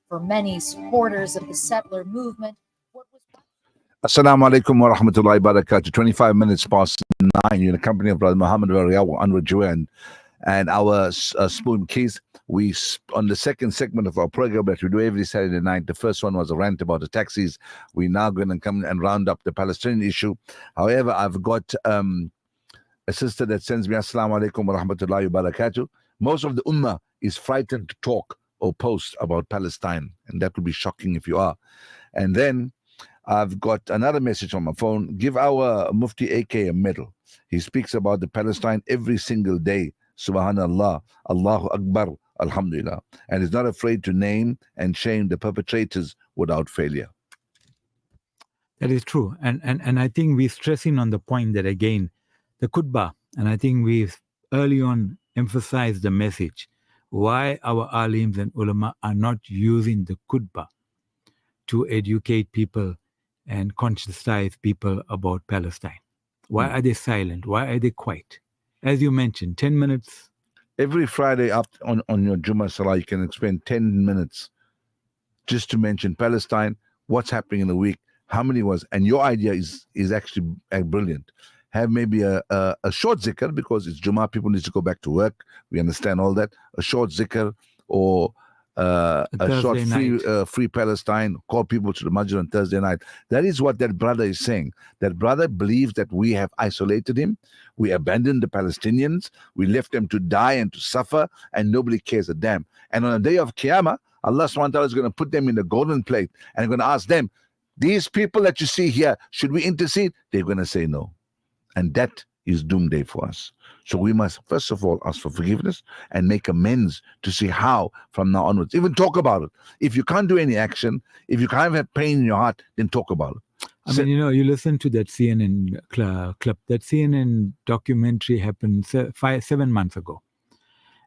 For many supporters of the settler movement, Assalamu alaikum wa rahmatullahi wa barakatuh. 25 minutes past 9. You're in the company of Brother Mahomed, Variawa, Jeewa, and our Spoon Keys. We, on the second segment of our program that we do every Saturday night, the first one was a rant about the taxis. We're now going to come and round up the Palestinian issue. However, I've got a sister that sends me Assalamu alaikum wa rahmatullahi wa barakatuh. Most of the Ummah is frightened to talk or post about Palestine, and that would be shocking if you are. And then I've got another message on my phone. Give our Mufti AK a medal. He speaks about the Palestine every single day. Subhanallah, Allahu Akbar, Alhamdulillah. And is not afraid to name and shame the perpetrators without failure. That is true. And I think we're stressing on the point that, again, the khutbah, and I think we've early on emphasized the message, why our alims and ulama are not using the khutbah to educate people and conscientize people about Palestine. Why are they silent? Why are they quiet? As you mentioned, 10 minutes. Every Friday after on your Jummah Salah, you can spend 10 minutes just to mention Palestine, what's happening in the week, how many was, and your idea is actually brilliant. Have maybe a short zikr, because it's Jummah, people need to go back to work. We understand all that. A short zikr or a short free Palestine, call people to the masjid on Thursday night. That is what that brother is saying. That brother believes that we have isolated him, we abandoned the Palestinians, we left them to die and to suffer, and nobody cares a damn. And on the day of Qiyamah, Allah subhanahu wa ta'ala is going to put them in the golden plate and going to ask them, these people that you see here, should we intercede? They're going to say no. And that is doomsday for us. So we must first of all ask for forgiveness and make amends to see how from now onwards, even talk about it. If you can't do any action, if you can't have pain in your heart, then talk about it. I mean, you listen to that CNN clip. That CNN documentary happened 7 months ago.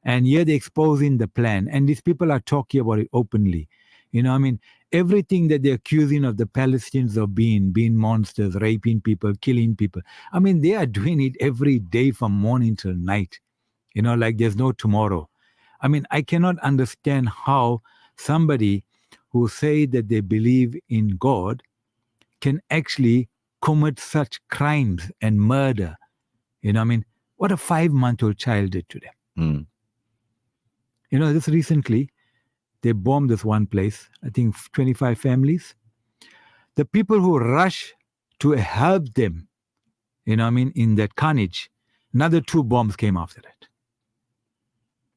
And here they're exposing the plan. And these people are talking about it openly. Everything that they're accusing of the Palestinians of being monsters, raping people, killing people. I mean, they are doing it every day from morning till night. Like there's no tomorrow. I mean, I cannot understand how somebody who say that they believe in God can actually commit such crimes and murder. What a 5-month-old child did to them. This recently, they bombed this one place, I think 25 families. The people who rush to help them, in that carnage, another 2 bombs came after that.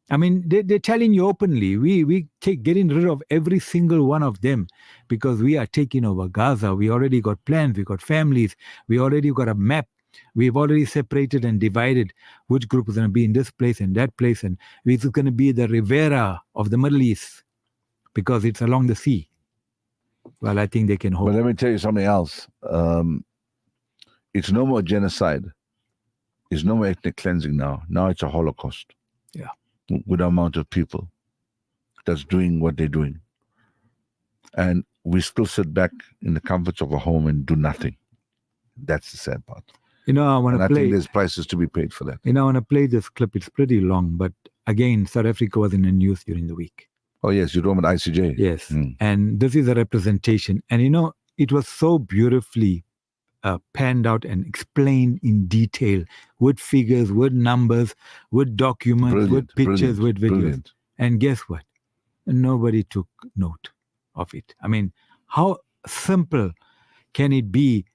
I mean, they're telling you openly, we getting rid of every single one of them because we are taking over Gaza. We already got plans, we got families, we already got a map. We've already separated and divided which group is going to be in this place and that place, and it's going to be the Riviera of the Middle East because it's along the sea. Well, I think they can hold. But let me tell you something else. It's no more genocide It's no more ethnic cleansing now. Now it's a Holocaust. Yeah. With the amount of people that's doing what they're doing. And we still sit back in the comforts of a home and do nothing. That's the sad part. You know, I want And to I think play. there's prices to be paid for that. You know, I want to play this clip. It's pretty long, but again, South Africa was in the news during the week. Oh, yes, you're talking about ICJ. Yes. And this is a representation. And, you know, it was so beautifully panned out and explained in detail with figures, with numbers, with documents, with pictures, with videos. Brilliant. And guess what? Nobody took note of it. I mean, how simple can it be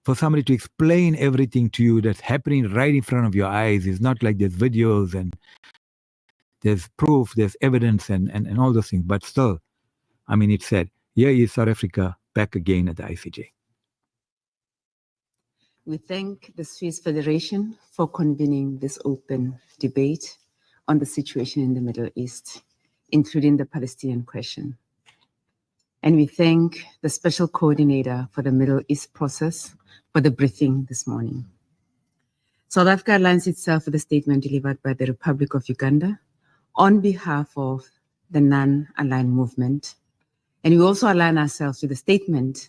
for somebody to explain everything to you that's happening right in front of your eyes? It's not like there's videos and there's proof, there's evidence and all those things. But still, I mean, it said, here is South Africa back again at the ICJ. We thank the Swiss Federation for convening this open debate on the situation in the Middle East, including the Palestinian question. And we thank the Special Coordinator for the Middle East process for the briefing this morning. South Africa aligns itself with the statement delivered by the Republic of Uganda on behalf of the non-aligned movement. And we also align ourselves with the statement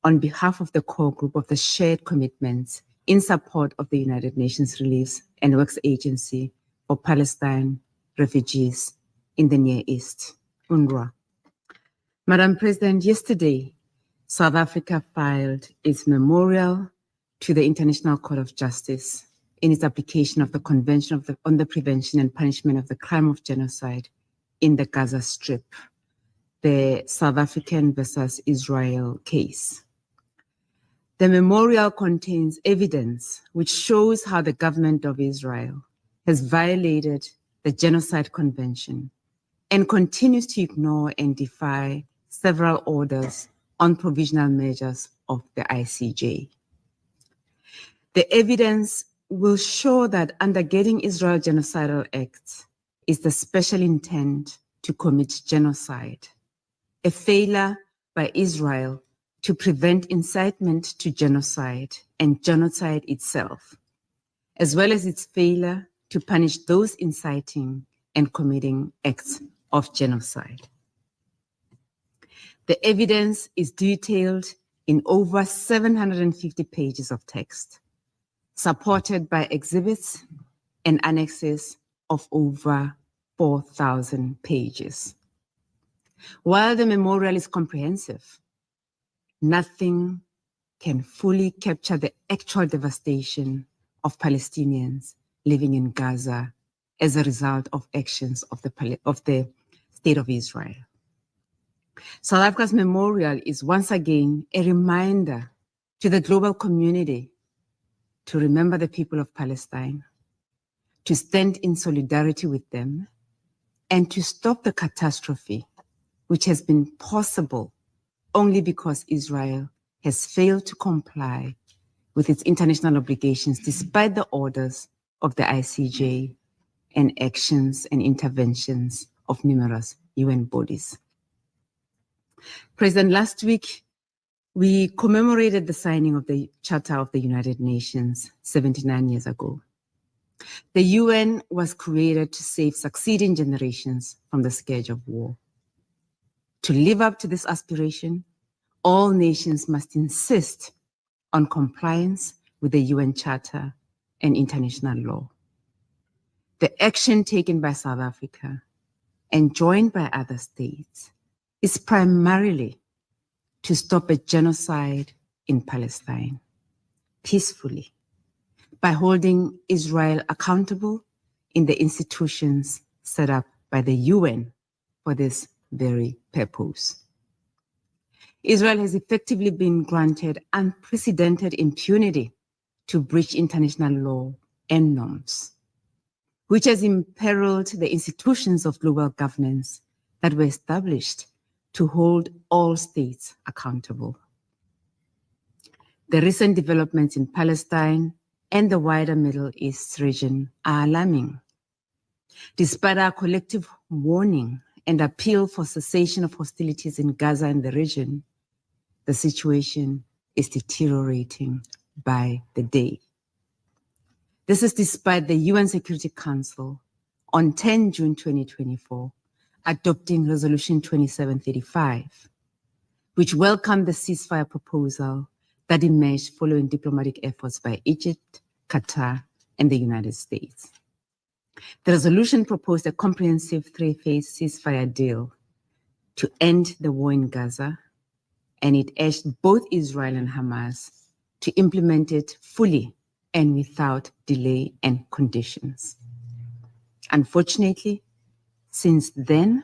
on behalf of the core group of the shared commitments in support of the United Nations Relief and Works Agency for Palestine refugees in the Near East, UNRWA. Madam President, yesterday, South Africa filed its memorial to the International Court of Justice in its application of the Convention on the Prevention and Punishment of the Crime of Genocide in the Gaza Strip, the South African versus Israel case. The memorial contains evidence which shows how the government of Israel has violated the Genocide Convention and continues to ignore and defy several orders on provisional measures of the ICJ. The evidence will show that undergirding Israel genocidal acts is the special intent to commit genocide, a failure by Israel to prevent incitement to genocide and genocide itself, as well as its failure to punish those inciting and committing acts of genocide. The evidence is detailed in over 750 pages of text, supported by exhibits and annexes of over 4,000 pages. While the memorial is comprehensive, nothing can fully capture the actual devastation of Palestinians living in Gaza as a result of actions of the State of Israel. South Africa's memorial is once again a reminder to the global community to remember the people of Palestine, to stand in solidarity with them, and to stop the catastrophe which has been possible only because Israel has failed to comply with its international obligations despite the orders of the ICJ and actions and interventions of numerous UN bodies. President, last week, we commemorated the signing of the Charter of the United Nations 79 years ago. The UN was created to save succeeding generations from the scourge of war. To live up to this aspiration, all nations must insist on compliance with the UN Charter and international law. The action taken by South Africa and joined by other states is primarily to stop a genocide in Palestine peacefully by holding Israel accountable in the institutions set up by the UN for this very purpose. Israel has effectively been granted unprecedented impunity to breach international law and norms, which has imperiled the institutions of global governance that were established to hold all states accountable. The recent developments in Palestine and the wider Middle East region are alarming. Despite our collective warning and appeal for cessation of hostilities in Gaza and the region, the situation is deteriorating by the day. This is despite the UN Security Council on 10 June 2024 adopting Resolution 2735, which welcomed the ceasefire proposal that emerged following diplomatic efforts by Egypt, Qatar, and the United States. The resolution proposed a comprehensive three-phase ceasefire deal to end the war in Gaza, and it urged both Israel and Hamas to implement it fully and without delay and conditions. Unfortunately, since then,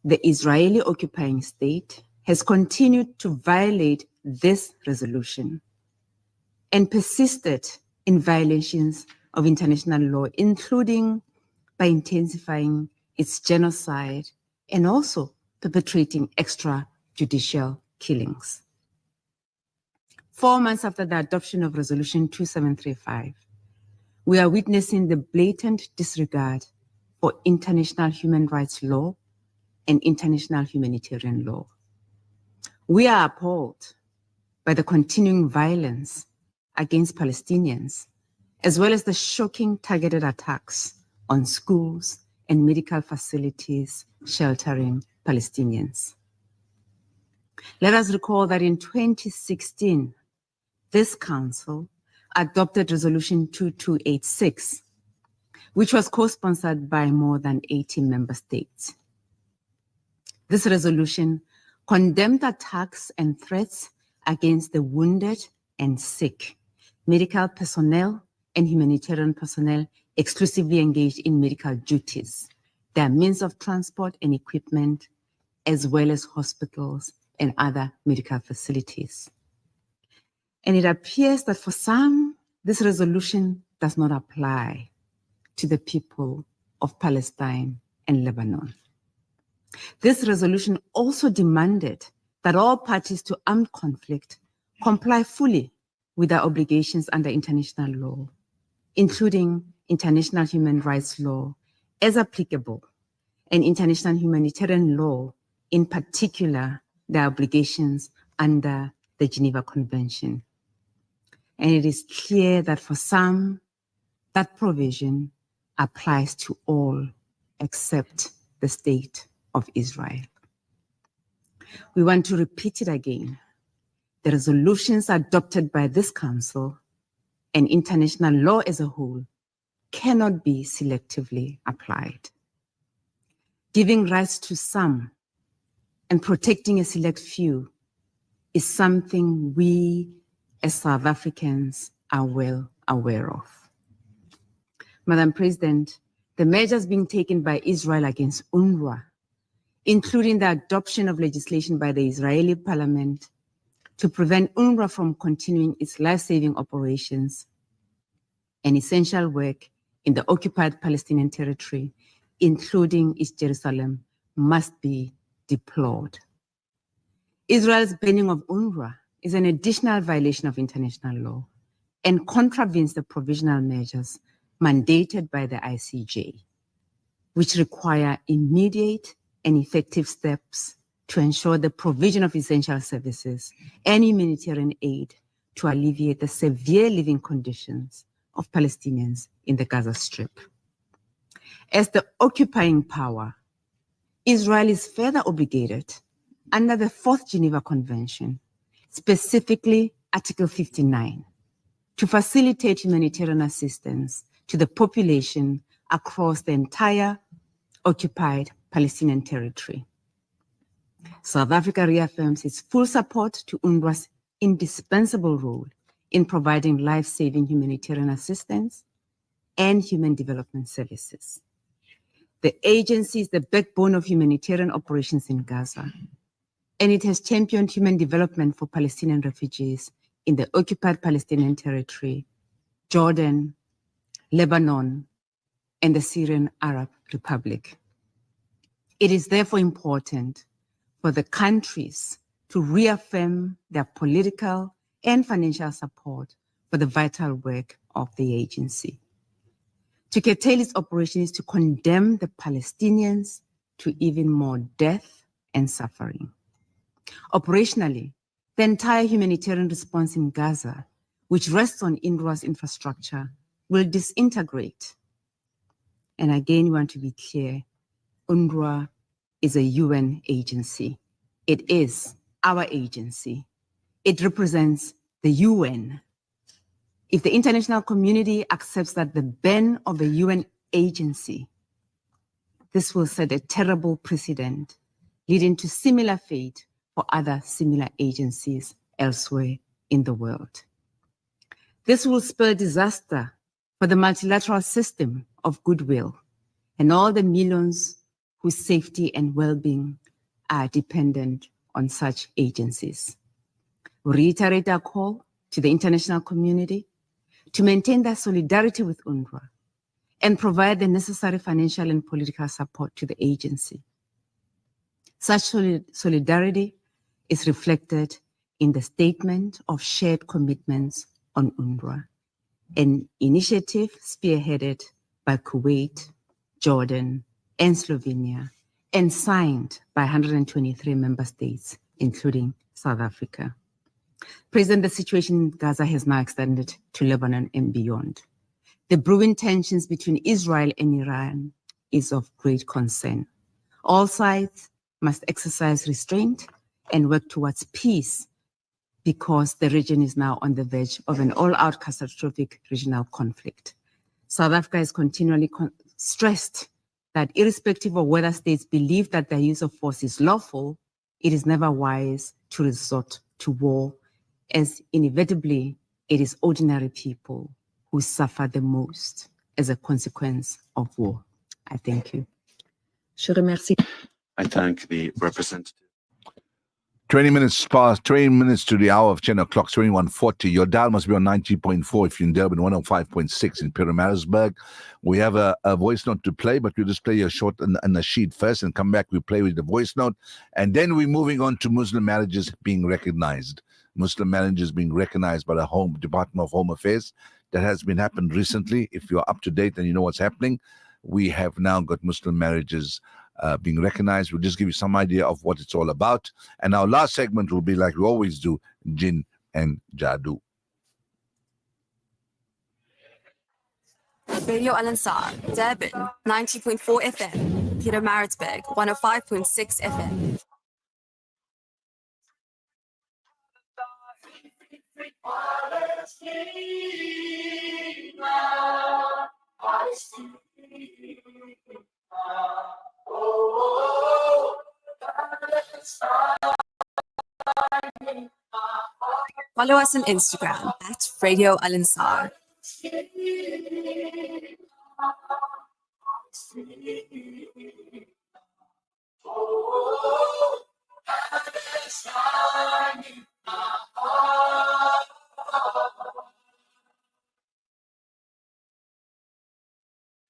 the Israeli occupying state has continued to violate this resolution and persisted in violations of international law, including by intensifying its genocide and also perpetrating extrajudicial killings. 4 months after the adoption of Resolution 2735, we are witnessing the blatant disregard for international human rights law and international humanitarian law. We are appalled by the continuing violence against Palestinians, as well as the shocking targeted attacks on schools and medical facilities sheltering Palestinians. Let us recall that in 2016, this Council adopted Resolution 2286, which was co-sponsored by more than 80 member states. This resolution condemned attacks and threats against the wounded and sick, medical personnel and humanitarian personnel exclusively engaged in medical duties, their means of transport and equipment, as well as hospitals and other medical facilities. And it appears that for some, this resolution does not apply to the people of Palestine and Lebanon. This resolution also demanded that all parties to armed conflict comply fully with their obligations under international law, including international human rights law as applicable, and international humanitarian law, in particular, their obligations under the Geneva Convention. And it is clear that for some, that provision applies to all except the state of Israel. We want to repeat it again. The resolutions adopted by this Council and international law as a whole cannot be selectively applied. Giving rights to some and protecting a select few is something we as South Africans are well aware of. Madam President, the measures being taken by Israel against UNRWA, including the adoption of legislation by the Israeli parliament to prevent UNRWA from continuing its life-saving operations and essential work in the occupied Palestinian territory, including East Jerusalem, must be deplored. Israel's banning of UNRWA is an additional violation of international law and contravenes the provisional measures mandated by the ICJ, which require immediate and effective steps to ensure the provision of essential services and humanitarian aid to alleviate the severe living conditions of Palestinians in the Gaza Strip. As the occupying power, Israel is further obligated under the 4th Geneva Convention, specifically Article 59, to facilitate humanitarian assistance to the population across the entire occupied Palestinian territory. South Africa reaffirms its full support to UNRWA's indispensable role in providing life-saving humanitarian assistance and human development services. The agency is the backbone of humanitarian operations in Gaza, and it has championed human development for Palestinian refugees in the occupied Palestinian territory, Jordan, Lebanon, and the Syrian Arab Republic. It is therefore important for the countries to reaffirm their political and financial support for the vital work of the agency. To curtail its operation is to condemn the Palestinians to even more death and suffering. Operationally, the entire humanitarian response in Gaza, which rests on UNRWA's infrastructure, will disintegrate. And again, we want to be clear, UNRWA is a UN agency. It is our agency. It represents the UN. If the international community accepts that the ban of a UN agency, this will set a terrible precedent, leading to similar fate for other similar agencies elsewhere in the world. This will spur disaster for the multilateral system of goodwill and all the millions whose safety and well-being are dependent on such agencies. We reiterate our call to the international community to maintain their solidarity with UNRWA and provide the necessary financial and political support to the agency. Such solidarity is reflected in the Statement of Shared Commitments on UNRWA, an initiative spearheaded by Kuwait, Jordan, and Slovenia, and signed by 123 member states, including South Africa. President, the situation in Gaza has now extended to Lebanon and beyond. The brewing tensions between Israel and Iran is of great concern. All sides must exercise restraint and work towards peace because the region is now on the verge of an all-out catastrophic regional conflict. South Africa has continually stressed that irrespective of whether states believe that their use of force is lawful, it is never wise to resort to war, as inevitably it is ordinary people who suffer the most as a consequence of war. I thank you. Je remercie. I thank the representative. 20 minutes to the hour of 10 o'clock, 21:40. Your dial must be on 90.4 if you're in Durban, 105.6 in Pietermaritzburg. We have a voice note to play, but we'll just play a short and a sheet first and come back. We play with the voice note. And then we're moving on to Muslim marriages being recognized. Muslim marriages being recognized by the Department of Home Affairs. That has been happened recently. If you're up to date and you know what's happening, we have now got Muslim marriages being recognized. We'll just give you some idea of what it's all about. And our last segment will be like we always do, Jinn and Jadoo. Radio Al-Ansar, Durban, 90.4 FM, Pietermaritzburg, 105.6 FM. Follow us on Instagram at Radio Al-Ansar.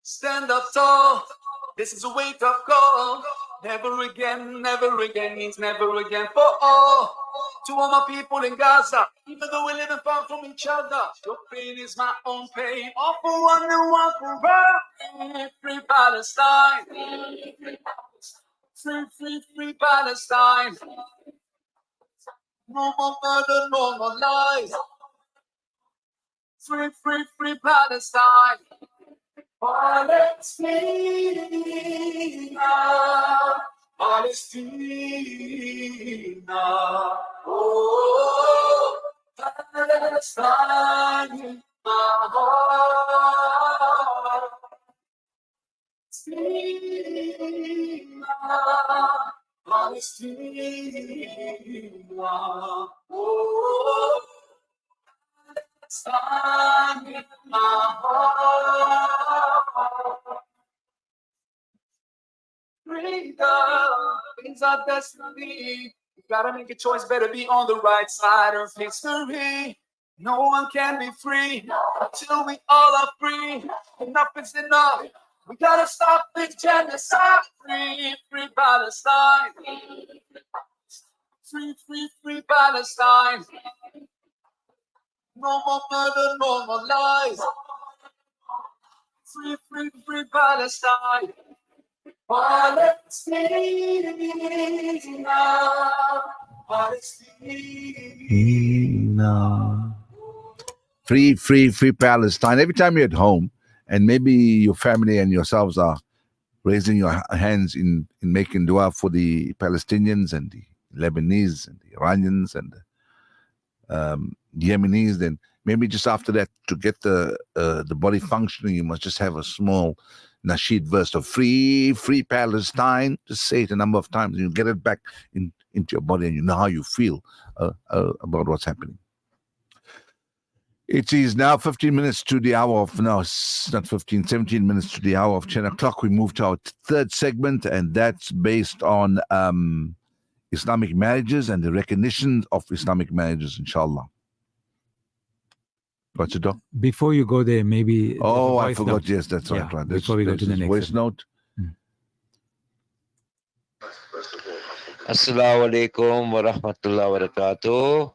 Stand up tall, this is a wake-up call. Never again means never again for all. To all my people in Gaza, even though we're living far from each other, your pain is my own pain. All for one and one for all. Free Palestine. Free Palestine. No more murder, no more lies. Free Palestine. Palestina, oh, Palestine in my heart. Palestina, oh, Palestine in my heart. Freedom is our destiny. You gotta make a choice, better be on the right side of history. No one can be free until we all are free. Enough is enough. We gotta stop this genocide. Free Palestine. Free Palestine. No more murder, no more lies. Free Palestine. Palestina. Free Palestine. Every time you're at home, and maybe your family and yourselves are raising your hands in making dua for the Palestinians and the Lebanese and the Iranians and the Yemenis, then maybe just after that, to get the body functioning, you must just have a small nasheed verse of free Palestine. Just say it a number of times, and you get it back into your body, and you know how you feel about what's happening. It is now 15 minutes to the hour of, no, it's not 15, 17 minutes to the hour of 10 o'clock. We move to our third segment, and that's based on Islamic marriages and the recognition of Islamic marriages, inshallah. What's it, Doc? Before you go there, maybe... Oh, I forgot. Note. Yes, that's right. Right. Before we go to the next voice note. Assalamu alaikum wa rahmatullahi wa barakatuh.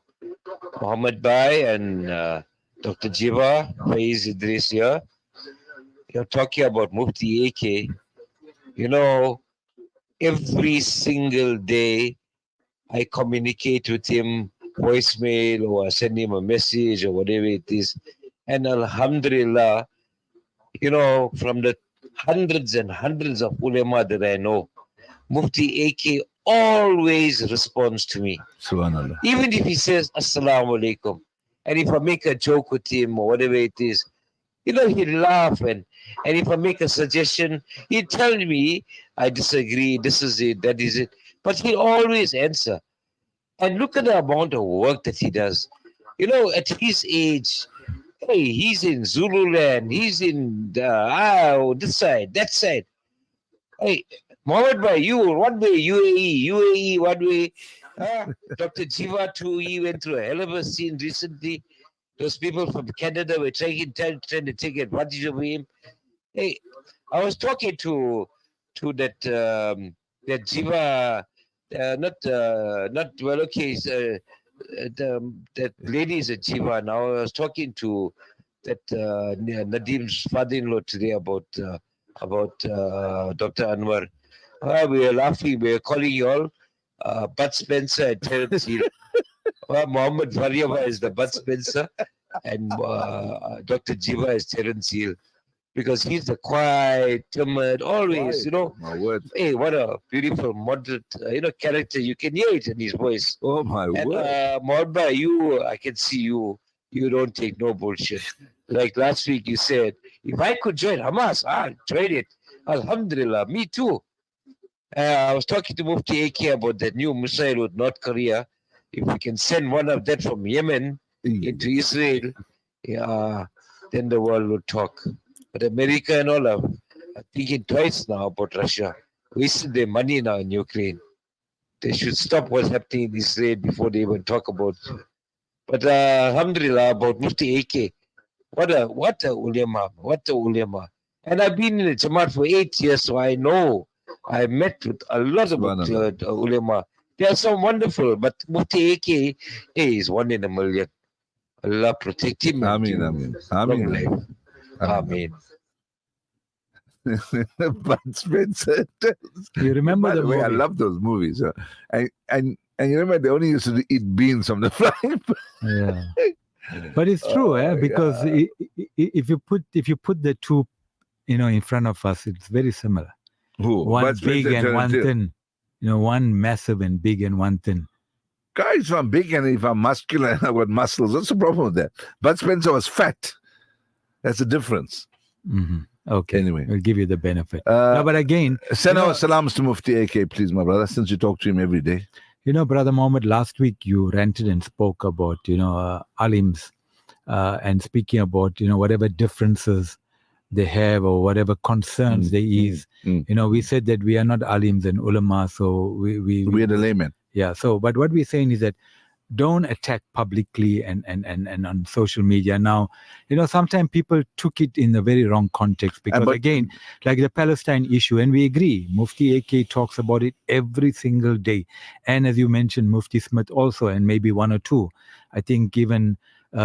Mahomed Bhai and Dr. Jeewa, Faiz Idris here. You're talking about Mufti AK. You know, every single day I communicate with him, voicemail, or I send him a message or whatever it is. And alhamdulillah, you know, from the hundreds and hundreds of ulama that I know, Mufti AK always responds to me. Subhanallah. Even if he says Assalamu alaikum, and if I make a joke with him or whatever it is, you know, he'll laugh. And if I make a suggestion, he'll tell me, I disagree, this is it, that is it. But he'll always answer. And look at the amount of work that he does. You know, at his age, hey, he's in Zululand, he's in this side, that side. Hey, Mohammed Bhai, you one way, UAE one way. Dr. Jeewa too, he went through a hell of a scene recently. Those people from Canada were trying to take advantage of him. Hey, I was talking to that Jeewa, that lady is a Jeewa now. I was talking to that Nadim's father-in-law today about Dr. Anwar. We were laughing. We were calling you all Bud Spencer and Terence Hill. Mohammed Variawa is the Bud Spencer, and Dr. Jeewa is Terence Hill, because he's the quiet, timid, always, you know. My word. Hey, what a beautiful, moderate, character. You can hear it in his voice. Oh, my word. Mohammed, you, I can see you. You don't take no bullshit. Like last week you said, if I could join Hamas, I'll join it. Alhamdulillah, me too. I was talking to Mufti AK about that new missile with North Korea. If we can send one of that from Yemen into Israel, then the world will talk. But America and all are thinking twice now about Russia. Wasting their money now in Ukraine. They should stop what's happening in Israel before they even talk about it. But alhamdulillah, about Mufti AK, what a ulama. And I've been in the Jamaat for 8 years, so I know. I met with a lot of ulama. They are so wonderful, but Mufti AK is one in a million. Allah protect him. Ameen. Ameen. Bud Spencer. You remember the movie? I love those movies. And you remember they only used to eat beans from the frying pan. Yeah. But it's true, because if you put the two, in front of us, it's very similar. Who? One big and one thin. One massive and big and one thin. Guys, if I'm big and if I'm muscular and I've got muscles, what's the problem with that? Bud Spencer was fat. That's the difference. Mm-hmm. Okay. Anyway. We'll give you the benefit. No, but again... Send our salams to Mufti AK, please, my brother, since you talk to him every day. Brother Mohammed, last week you ranted and spoke about, alims and speaking about, whatever differences they have or whatever concerns there is. We said that we are not alims and ulama, so we are the laymen. Yeah. So, but what we're saying is that don't attack publicly and on social media. Now, sometimes people took it in a very wrong context because again, like the Palestine issue, and we agree, Mufti AK talks about it every single day. And as you mentioned, Mufti Smith also, and maybe one or two. I think even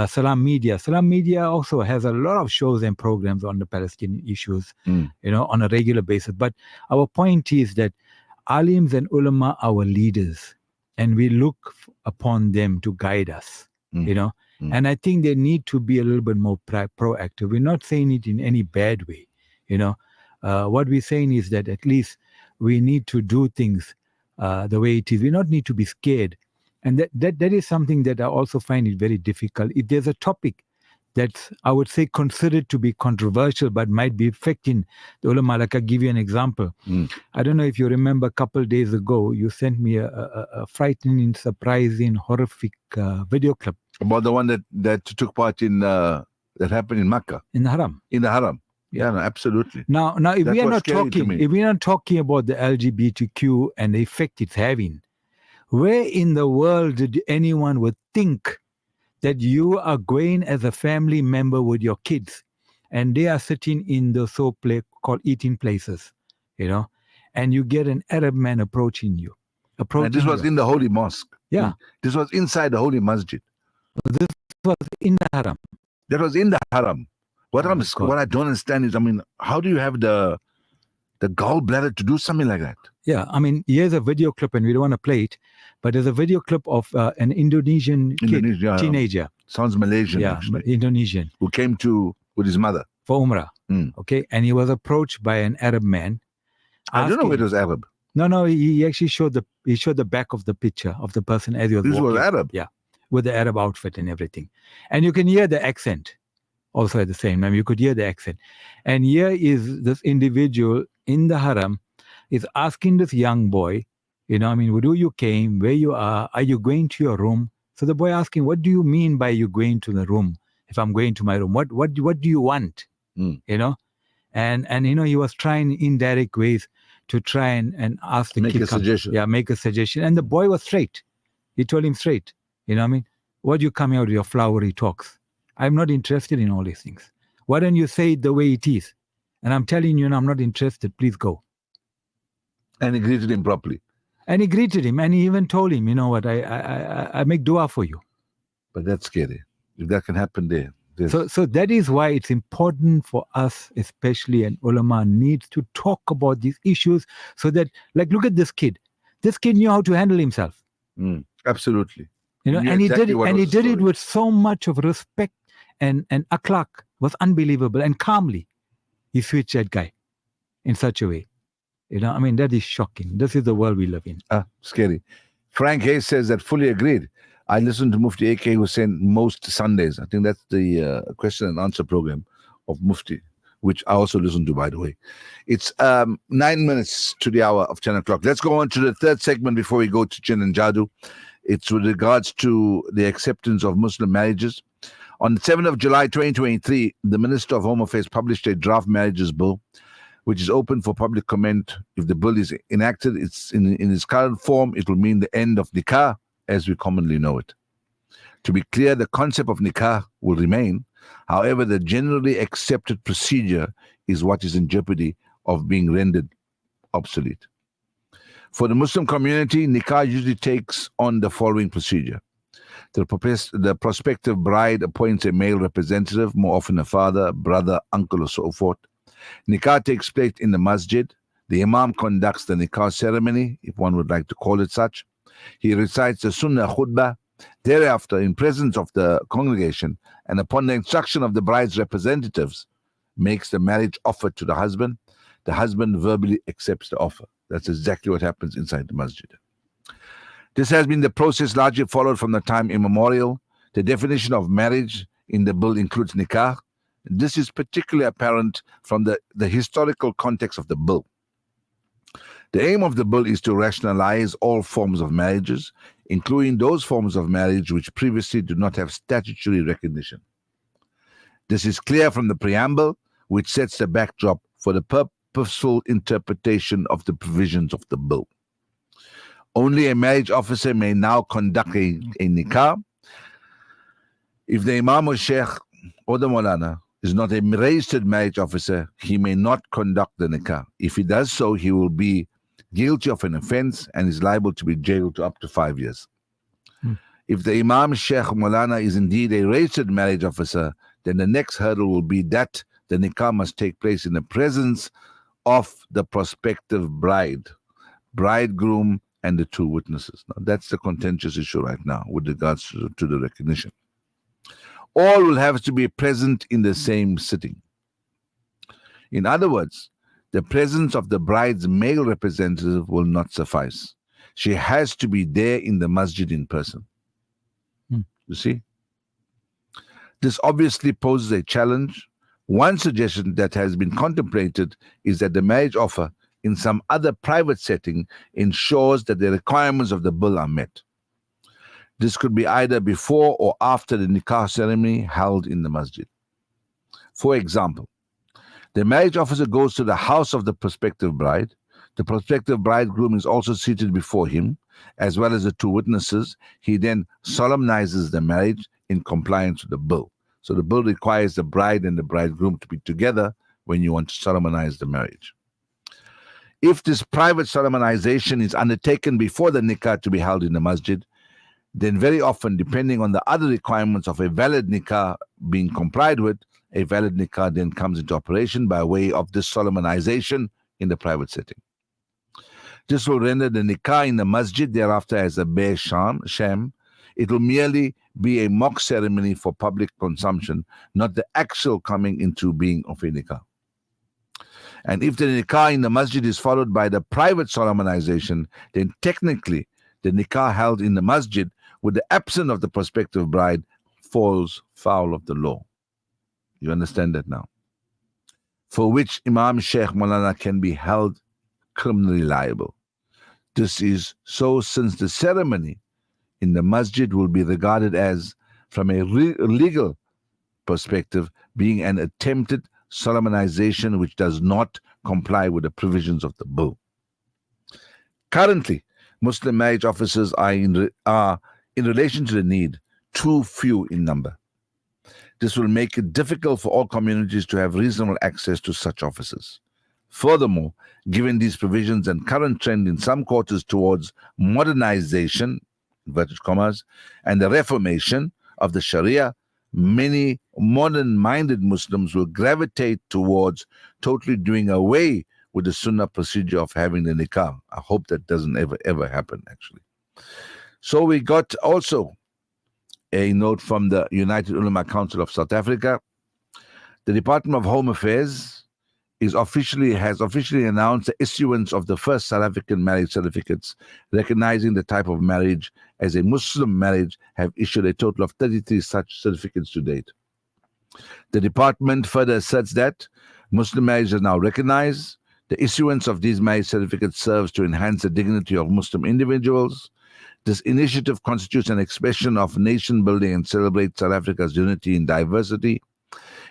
Salam Media also has a lot of shows and programs on the Palestinian issues, on a regular basis. But our point is that alims and ulama are our leaders, and we look upon them to guide us, And I think they need to be a little bit more proactive. We're not saying it in any bad way. What we're saying is that at least we need to do things the way it is. We not need to be scared. And that is something that I also find it very difficult. If there's a topic that's, I would say, considered to be controversial, but might be affecting the ulama. Like I'll give you an example. I don't know if you remember a couple of days ago, you sent me a frightening, surprising, horrific video clip. About the one that took part in, that happened in Makkah. In the Haram. In the Haram. Yeah, no, absolutely. Now, if we are not talking about the LGBTQ and the effect it's having, where in the world did anyone would think that you are going as a family member with your kids and they are sitting in the called eating places, and you get an Arab man approaching you. And this was in the Holy Mosque. Yeah. This was inside the Holy Masjid. This was in the Haram. That was in the Haram. What I don't understand is, how do you have the gallbladder to do something like that? Yeah, here's a video clip, and we don't want to play it, but there's a video clip of an Indonesian teenager. Sounds Malaysian. Yeah, actually. Indonesian. Who came with his mother. For Umrah. Okay, and he was approached by an Arab man. I don't know if it was Arab. No, he actually showed the back of the picture of the person as he was This walking. was Arab? Yeah, with the Arab outfit and everything. And you can hear the accent also at the same time. You could hear the accent. And here is this individual in the Haram is asking this young boy, where you came, where you are you going to your room? So the boy asking, what do you mean by you going to the room? If I'm going to my room, what do you want? And he was trying indirect ways to try and ask the kid. Make a suggestion. Yeah, make a suggestion. And the boy was straight. He told him straight, what you coming out with your flowery talks? I'm not interested in all these things. Why don't you say it the way it is? And I'm telling you, I'm not interested. Please go. And he greeted him properly. And he greeted him, and he even told him, you know what, I make dua for you. But that's scary. If that can happen there. So that is why it's important for us, especially, and ulama needs to talk about these issues so that, like, look at this kid. This kid knew how to handle himself. Absolutely. And he did it with so much of respect and akhlaq. Was unbelievable. And calmly, he switched that guy in such a way. That is shocking. This is the world we live in. Scary. Frank Hayes says that fully agreed. I listen to Mufti AK Hussain most Sundays. I think that's the question and answer program of Mufti, which I also listen to, by the way. It's 9 minutes to the hour of 10 o'clock. Let's go on to the third segment before we go to Jinn and Jadoo. It's with regards to the acceptance of Muslim marriages. On the 7th of July 2023, the Minister of Home Affairs published a draft marriages bill, which is open for public comment. If the bill is enacted, it's in its current form, it will mean the end of nikah as we commonly know it. To be clear, the concept of nikah will remain. However, the generally accepted procedure is what is in jeopardy of being rendered obsolete. For the Muslim community, nikah usually takes on the following procedure. The prospective bride appoints a male representative, more often a father, brother, uncle, or so forth. Nikah takes place in the masjid. The imam conducts the nikah ceremony, if one would like to call it such. He recites the sunnah khutbah. Thereafter, in presence of the congregation and upon the instruction of the bride's representatives, makes the marriage offer to the husband. The husband verbally accepts the offer. That's exactly what happens inside the masjid. This has been the process largely followed from the time immemorial. The definition of marriage in the bill includes nikah. This is particularly apparent from the historical context of the bill. The aim of the bill is to rationalize all forms of marriages, including those forms of marriage which previously did not have statutory recognition. This is clear from the preamble, which sets the backdrop for the purposeful interpretation of the provisions of the bill. Only a marriage officer may now conduct a nikah. If the imam or sheikh or the Maulana is not a registered marriage officer, he may not conduct the nikah. If he does so, he will be guilty of an offense and is liable to be jailed to up to 5 years. If the imam, sheikh, Maulana is indeed a registered marriage officer, then the next hurdle will be that the nikah must take place in the presence of the prospective bride, bridegroom, and the two witnesses. Now, that's the contentious issue right now with regards to the recognition. all will have to be present in the same sitting. In other words, the presence of the bride's male representative will not suffice. She has to be there in the masjid in person. You see? This obviously poses a challenge. One suggestion that has been contemplated is that the marriage offer in some other private setting ensures that the requirements of the bill are met. This could be either before or after the nikah ceremony held in the masjid. For example, the marriage officer goes to the house of the prospective bride. The prospective bridegroom is also seated before him, as well as the two witnesses. He then solemnizes the marriage in compliance with the bill. So the bill requires the bride and the bridegroom to be together when you want to solemnize the marriage. If this private solemnization is undertaken before the nikah to be held in the masjid, then very often, depending on the other requirements of a valid nikah being complied with, a valid nikah then comes into operation by way of this solemnization in the private setting. This will render the nikah in the masjid thereafter as a bare sham. It will merely be a mock ceremony for public consumption, not the actual coming into being of a nikah. And if the nikah in the masjid is followed by the private solemnization, then technically the nikah held in the masjid with the absence of the prospective bride falls foul of the law. You understand that now? For which Imam Sheikh Maulana can be held criminally liable. This is so since the ceremony in the masjid will be regarded as, from a legal perspective, being an attempted solemnization which does not comply with the provisions of the bill. Currently, Muslim marriage officers are in relation to the need too few in number. This will make it difficult for all communities to have reasonable access to such officers. Furthermore, given these provisions and current trend in some quarters towards modernization, inverted commas, and the reformation of the Sharia, many modern-minded Muslims will gravitate towards totally doing away with the Sunnah procedure of having the nikah. I hope that doesn't ever happen, actually. So we got also a note from the United Ulama Council of South Africa. The Department of Home Affairs has officially announced the issuance of the first South African marriage certificates, recognizing the type of marriage as a Muslim marriage, have issued a total of 33 such certificates to date. The department further asserts that Muslim marriage is now recognized. The issuance of these marriage certificates serves to enhance the dignity of Muslim individuals. This initiative constitutes an expression of nation building and celebrates South Africa's unity in diversity.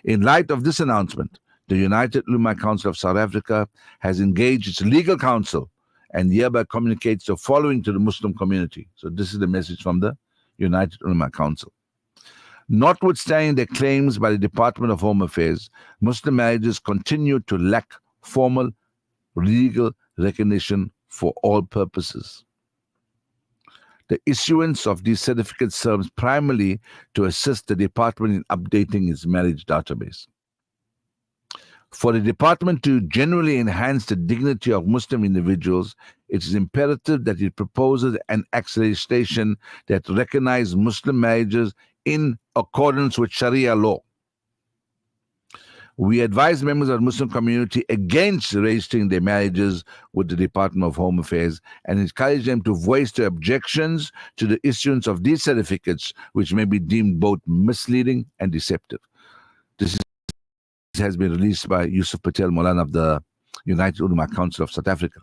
In light of this announcement, the United Ulama Council of South Africa has engaged its legal counsel and hereby communicates the following to the Muslim community. So this is the message from the United Ulama Council. Notwithstanding the claims by the Department of Home Affairs, Muslim marriages continue to lack formal legal recognition for all purposes. The issuance of these certificates serves primarily to assist the department in updating its marriage database. For the department to genuinely enhance the dignity of Muslim individuals, it is imperative that it proposes an accreditation that recognizes Muslim marriages in accordance with Sharia law. We advise members of the Muslim community against registering their marriages with the Department of Home Affairs and encourage them to voice their objections to the issuance of these certificates, which may be deemed both misleading and deceptive. This has been released by Yusuf Patel Maulana of the United Ulama Council of South Africa.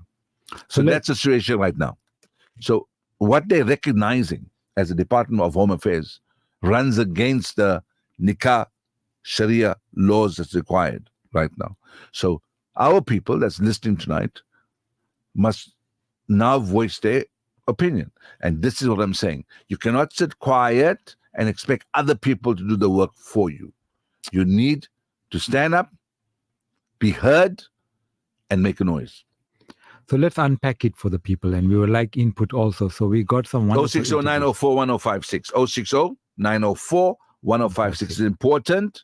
So that's the situation right now. So what they're recognizing as the Department of Home Affairs runs against the nikah Sharia laws that's required right now. So our people that's listening tonight must now voice their opinion. And this is what I'm saying. You cannot sit quiet and expect other people to do the work for you. You need to stand up, be heard, and make a noise. So let's unpack it for the people, and we would like input also. So we got some 060-904-1056. 060-904-1056 is important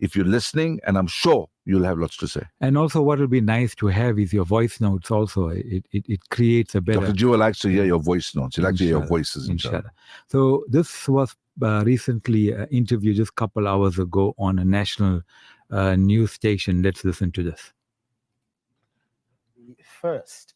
if you're listening, and I'm sure you'll have lots to say. And also what will be nice to have is your voice notes also. It creates a better... Dr. Jeewa likes to hear your voice notes. He likes to hear your voices. Inshallah. So this was recently interview just a couple hours ago on a national news station. Let's listen to this. First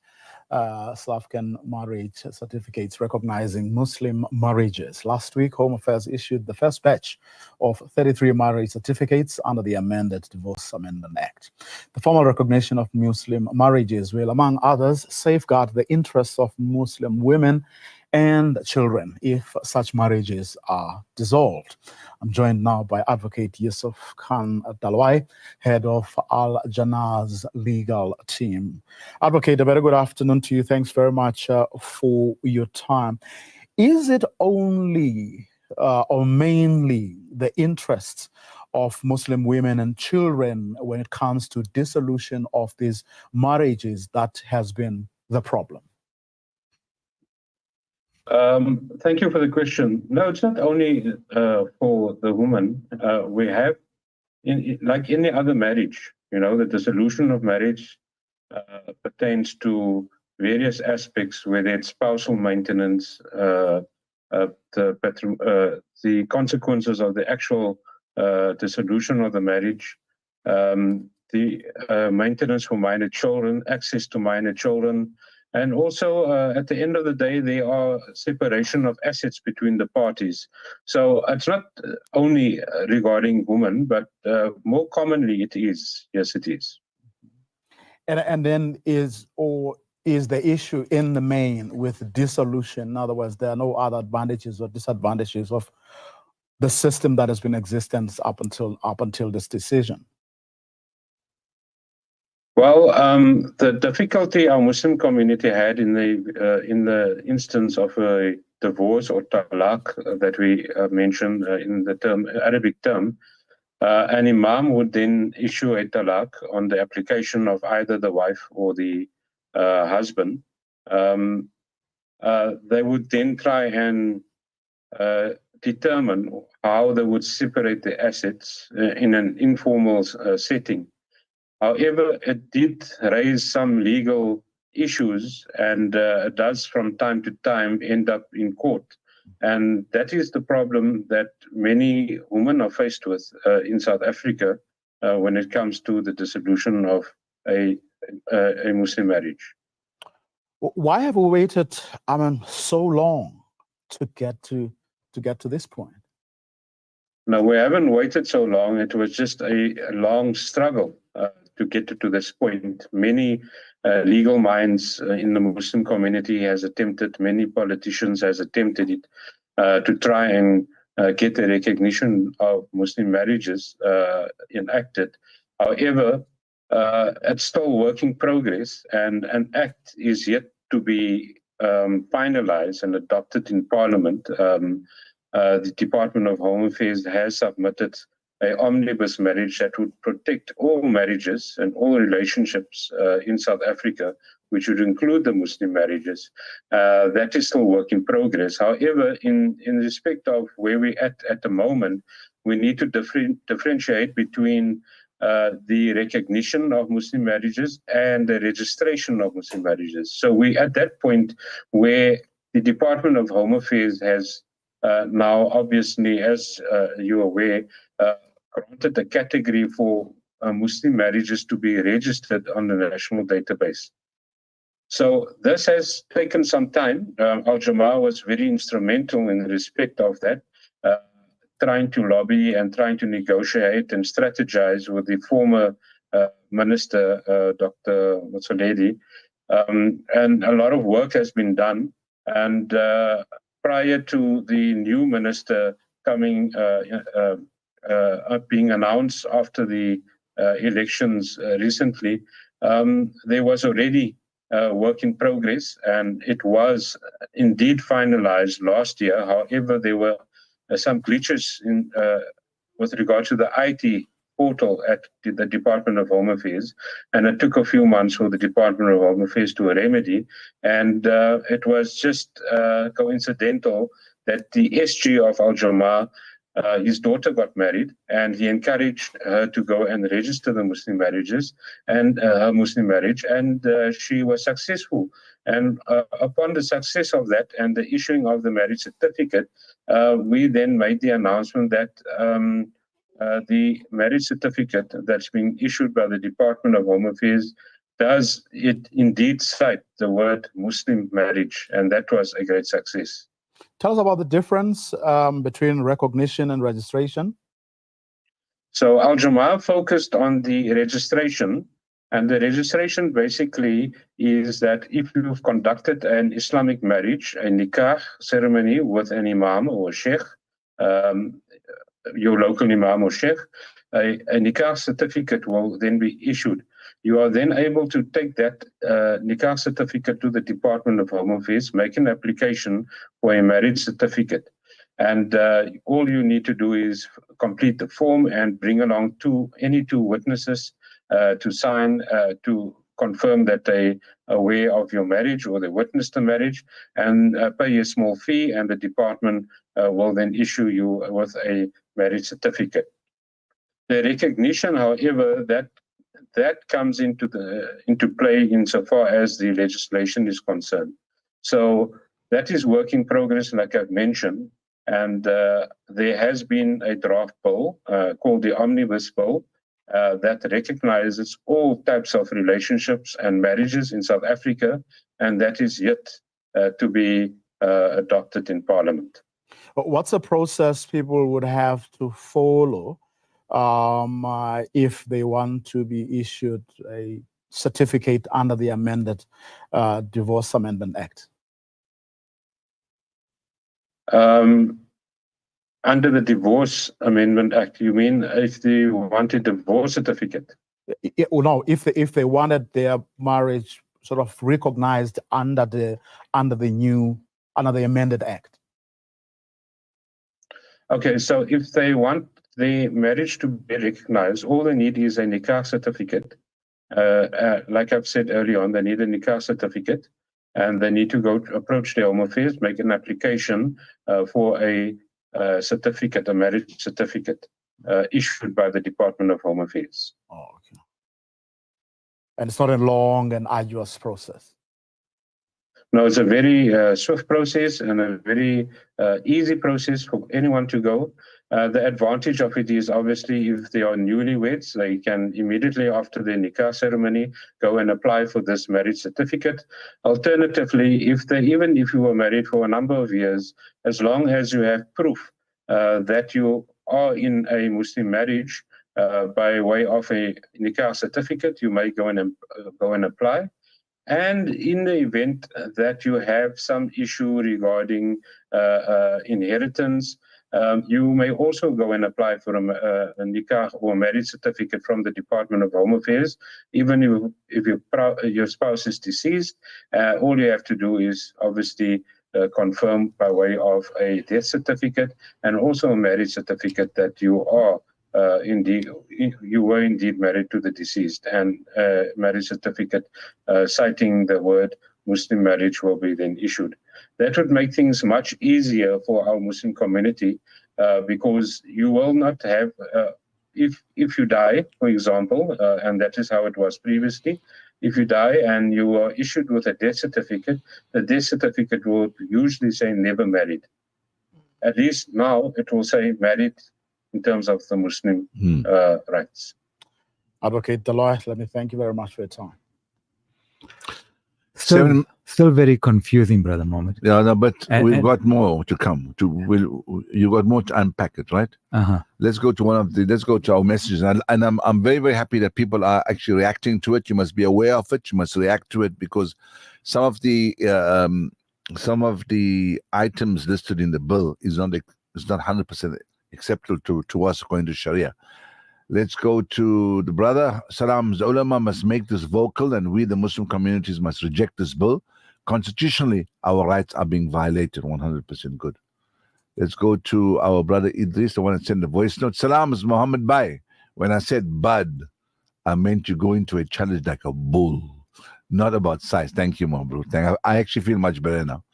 South African marriage certificates recognizing Muslim marriages. Last week, Home Affairs issued the first batch of 33 marriage certificates under the amended Divorce Amendment Act. The formal recognition of Muslim marriages will, among others, safeguard the interests of Muslim women and children if such marriages are dissolved. I'm joined now by Advocate Yusuf Khan Dalwai, head of Al Jannah's legal team. Advocate, a very good afternoon to you. Thanks very much for your time. Is it only or mainly the interests of Muslim women and children when it comes to dissolution of these marriages that has been the problem? Thank you for the question. No, it's not only for the woman. We have, like any other marriage, the dissolution of marriage pertains to various aspects, whether it's spousal maintenance, the consequences of the actual dissolution of the marriage, the maintenance for minor children, access to minor children, and also, at the end of the day, there are separation of assets between the parties. So it's not only regarding women, but more commonly it is. Yes, it is. And then is the issue in the main with dissolution? In other words, there are no other advantages or disadvantages of the system that has been in existence up until this decision? Well, the difficulty our Muslim community had in the instance of a divorce or talaq that we mentioned in the Arabic term, an imam would then issue a talaq on the application of either the wife or the husband. They would then try and determine how they would separate the assets in an informal setting. However, it did raise some legal issues, and it does from time to time end up in court. And that is the problem that many women are faced with in South Africa when it comes to the dissolution of a Muslim marriage. Why have we waited, so long to get to this point? No, we haven't waited so long. It was just a long struggle to get to this point. Many legal minds in the Muslim community has attempted, many politicians has attempted it to try and get the recognition of Muslim marriages enacted. However, it's still work in progress, and an act is yet to be finalized and adopted in Parliament. The Department of Home Affairs has submitted an omnibus marriage that would protect all marriages and all relationships in South Africa, which would include the Muslim marriages. That is still work in progress. However, in respect of where we're at the moment, we need to differentiate between the recognition of Muslim marriages and the registration of Muslim marriages. So we're at that point where the Department of Home Affairs has now, obviously, as you're aware, granted a category for Muslim marriages to be registered on the national database. So this has taken some time. Al Jamaah was very instrumental in respect of that, trying to lobby and trying to negotiate and strategize with the former minister, Dr. Motsoaledi. And a lot of work has been done. And prior to the new minister coming, being announced after the elections recently, there was already work in progress, and it was indeed finalized last year. However, there were some glitches with regard to the IT portal at the Department of Home Affairs, and it took a few months for the Department of Home Affairs to remedy. And it was just coincidental that the SG of Al Jamaah, his daughter got married, and he encouraged her to go and register the Muslim marriages and her Muslim marriage, and she was successful And upon the success of that and the issuing of the marriage certificate, we then made the announcement that the marriage certificate that's being issued by the Department of Home Affairs does it indeed cite the word Muslim marriage, and that was a great success. Tell us about the difference between recognition and registration. So Al Jamaa focused on the registration, and the registration basically is that if you've conducted an Islamic marriage, a nikah ceremony with an imam or sheikh, your local imam or sheikh, a nikah certificate will then be issued. You are then able to take that nikah certificate to the Department of Home Affairs, make an application for a marriage certificate. And all you need to do is complete the form and bring along any two witnesses to sign to confirm that they are aware of your marriage or they witnessed the marriage, and pay a small fee, and the department will then issue you with a marriage certificate. The recognition, however, that comes into play insofar as the legislation is concerned. So that is work in progress, like I've mentioned. And there has been a draft bill called the Omnibus Bill that recognizes all types of relationships and marriages in South Africa, and that is yet to be adopted in Parliament. What's a process people would have to follow if they want to be issued a certificate under the amended Divorce Amendment Act? Under the Divorce Amendment Act, you mean if they want a divorce certificate? No, if they wanted their marriage sort of recognized under the amended act. Okay, so if they want the marriage to be recognized, all they need is a nikah certificate. Like I've said earlier on, they need a nikah certificate, and they need to approach their Home Affairs, make an application for a certificate, a marriage certificate, issued by the Department of Home Affairs. Oh, okay. And it's not a long and arduous process. No, it's a very swift process and a very easy process for anyone to go. The advantage of it is obviously if they are newlyweds, they can immediately after the nikah ceremony go and apply for this marriage certificate. Alternatively, even if you were married for a number of years, as long as you have proof that you are in a Muslim marriage by way of a nikah certificate, you may go and apply. And in the event that you have some issue regarding inheritance, you may also go and apply for a nikah or marriage certificate from the Department of Home Affairs. Even if your spouse is deceased, all you have to do is obviously confirm by way of a death certificate and also a marriage certificate that you were indeed married to the deceased, and marriage certificate citing the word Muslim marriage will be then issued. That would make things much easier for our Muslim community because you will not have, if you die, for example, and that is how it was previously, if you die and you are issued with a death certificate, the death certificate will usually say never married. At least now it will say married in terms of the Muslim rights. Advocate Deloitte, let me thank you very much for your time. Still very confusing, Brother Mahomed. Yeah, no, but we've got more to come. You got more to unpack it, right? Let's go to let's go to our messages, and I'm very, very happy that people are actually reacting to it. You must be aware of it. You must react to it because some of the items listed in the bill is not 100% acceptable to us according to Sharia. Let's go to the brother. Salam, the ulama must make this vocal, and we, the Muslim communities, must reject this bill. Constitutionally, our rights are being violated. 100% good. Let's go to our brother Idris, the one that sent the voice note. Salam, is Mahomed Bhai. When I said bud, I meant you go into a challenge like a bull, not about size. Thank you, my bro. I actually feel much better now.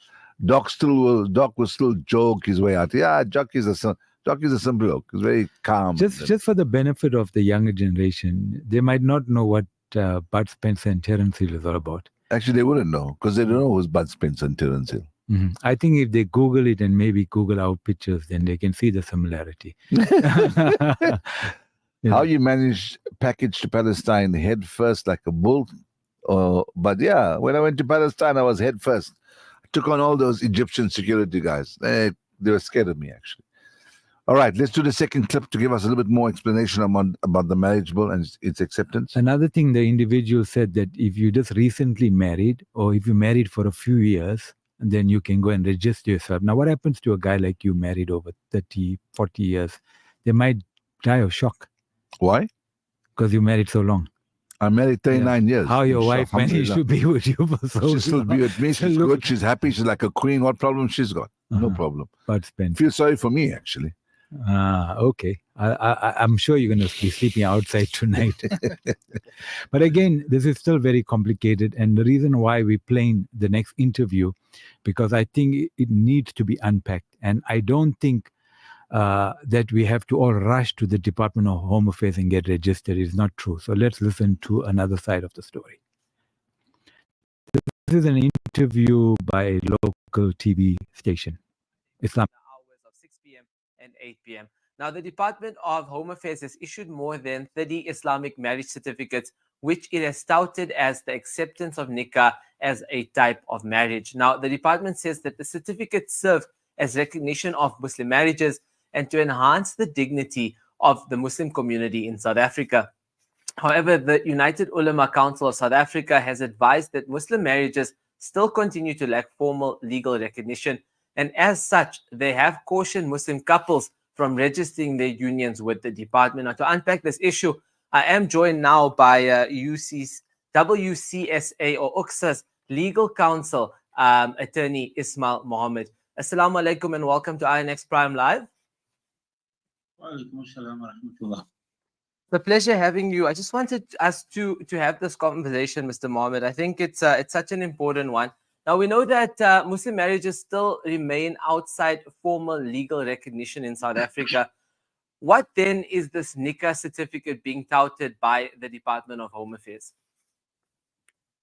Doc will still joke his way out. Yeah, Doc is a simple look. He's very calm. Just for the benefit of the younger generation, they might not know what Bud Spencer and Terence Hill is all about. Actually, they wouldn't know because they don't know who's Bud Spencer and Terence Hill. I think if they Google it and maybe Google our pictures, then they can see the similarity. How you manage package to Palestine head first like a bull? But yeah, when I went to Palestine, I was head first. I took on all those Egyptian security guys. They were scared of me, actually. All right, let's do the second clip to give us a little bit more explanation about the marriage bill and its acceptance. Another thing, the individual said that if you just recently married or if you married for a few years, then you can go and register yourself. Now, what happens to a guy like you married over 30, 40 years? They might die of shock. Why? Because you married so long. I'm married 39 years. How your wife managed to be with you for so long. She'll still be with me. She's good. She's happy. She's like a queen. What problem she's got? No problem. But Spencer. Feel sorry for me, actually. Okay. I'm sure you're going to be sleeping outside tonight. But again, this is still very complicated. And the reason why we're playing the next interview, because I think it needs to be unpacked. And I don't think that we have to all rush to the Department of Home Affairs and get registered. It's not true. So let's listen to another side of the story. This is an interview by a local TV station. Islam. Hours of 6 p.m. and 8 p.m. Now, the Department of Home Affairs has issued more than 30 Islamic marriage certificates, which it has touted as the acceptance of nikah as a type of marriage. Now, the department says that the certificates serve as recognition of Muslim marriages and to enhance the dignity of the Muslim community in South Africa. However, the United Ulama Council of South Africa has advised that Muslim marriages still continue to lack formal legal recognition, and as such, they have cautioned Muslim couples from registering their unions with the department. Now, to unpack this issue, I am joined now by WCSA or UXA's legal counsel, attorney Ismail Mahomed. Assalamu alaikum and welcome to INX Prime Live. The pleasure having you. I just wanted us to have this conversation, Mr. Mahomed. I think it's such an important one. Now, we know that Muslim marriages still remain outside formal legal recognition in South Africa. What then is this nikah certificate being touted by the Department of Home Affairs?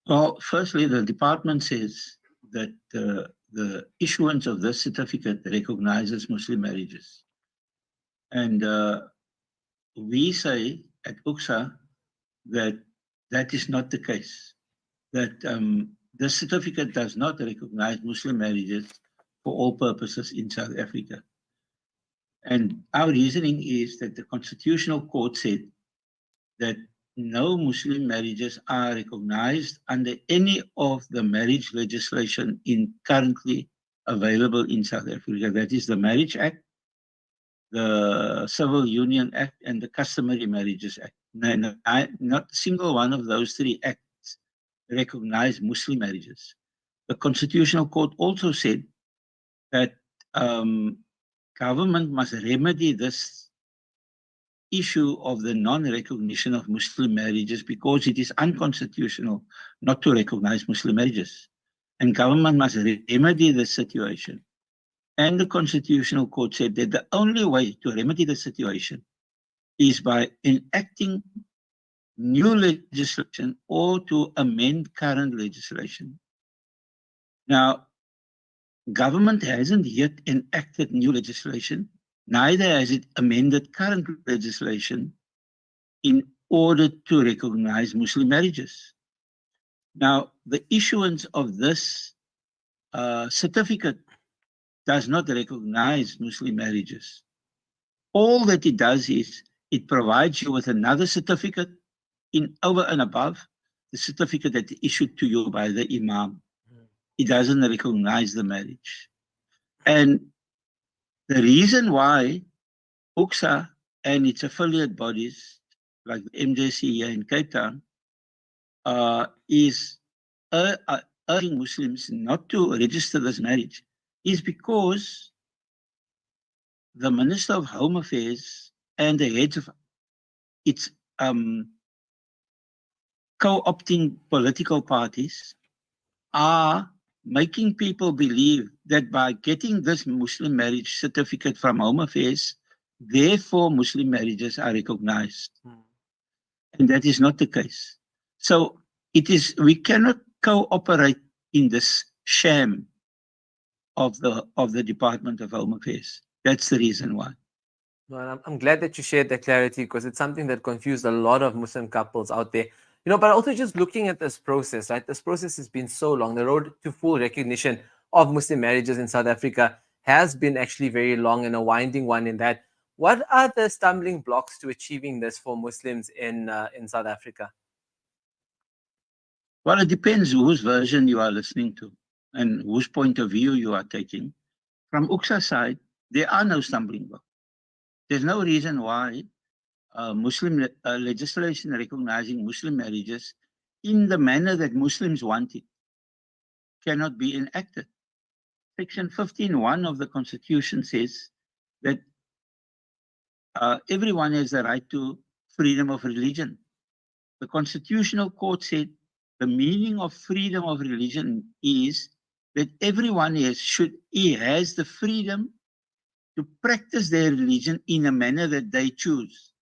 Well, firstly, the department says that the issuance of this certificate recognizes Muslim marriages. And we say at UXA that that is not the case, that the certificate does not recognize Muslim marriages for all purposes in South Africa. And our reasoning is that the Constitutional Court said that no Muslim marriages are recognized under any of the marriage legislation currently available in South Africa. That is the Marriage Act, the Civil Union Act, and the Customary Marriages Act. Not a single one of those three acts recognize Muslim marriages. The Constitutional Court also said that government must remedy this issue of the non-recognition of Muslim marriages because it is unconstitutional not to recognize Muslim marriages. And government must remedy the situation. And the Constitutional Court said that the only way to remedy the situation is by enacting new legislation or to amend current legislation. Now, government hasn't yet enacted new legislation, neither has it amended current legislation in order to recognize Muslim marriages. Now, the issuance of this certificate does not recognize Muslim marriages. All that it does is it provides you with another certificate over and above the certificate that is issued to you by the Imam. It doesn't recognize the marriage. And the reason why UXA and its affiliate bodies, like the MJC here in Cape Town, is urging Muslims not to register this marriage is because the Minister of Home Affairs and the heads of its co-opting political parties are making people believe that by getting this Muslim marriage certificate from Home Affairs, therefore Muslim marriages are recognized. And that is not the case. So we cannot cooperate in this sham of the Department of Home Affairs. That's the reason why. Well, I'm glad that you shared that clarity, because it's something that confused a lot of Muslim couples out there. You know, but also just looking at this process, right? This process has been so long. The road to full recognition of Muslim marriages in South Africa has been actually very long and a winding one in that. What are the stumbling blocks to achieving this for Muslims in South Africa? Well, it depends whose version you are listening to and whose point of view you are taking. From UXA's side, there are no stumbling blocks. There's no reason why Muslim legislation recognizing Muslim marriages in the manner that Muslims want it cannot be enacted. Section 15(1) of the Constitution says that everyone has the right to freedom of religion. The Constitutional Court said the meaning of freedom of religion is that everyone has the freedom to practice their religion in a manner that they choose.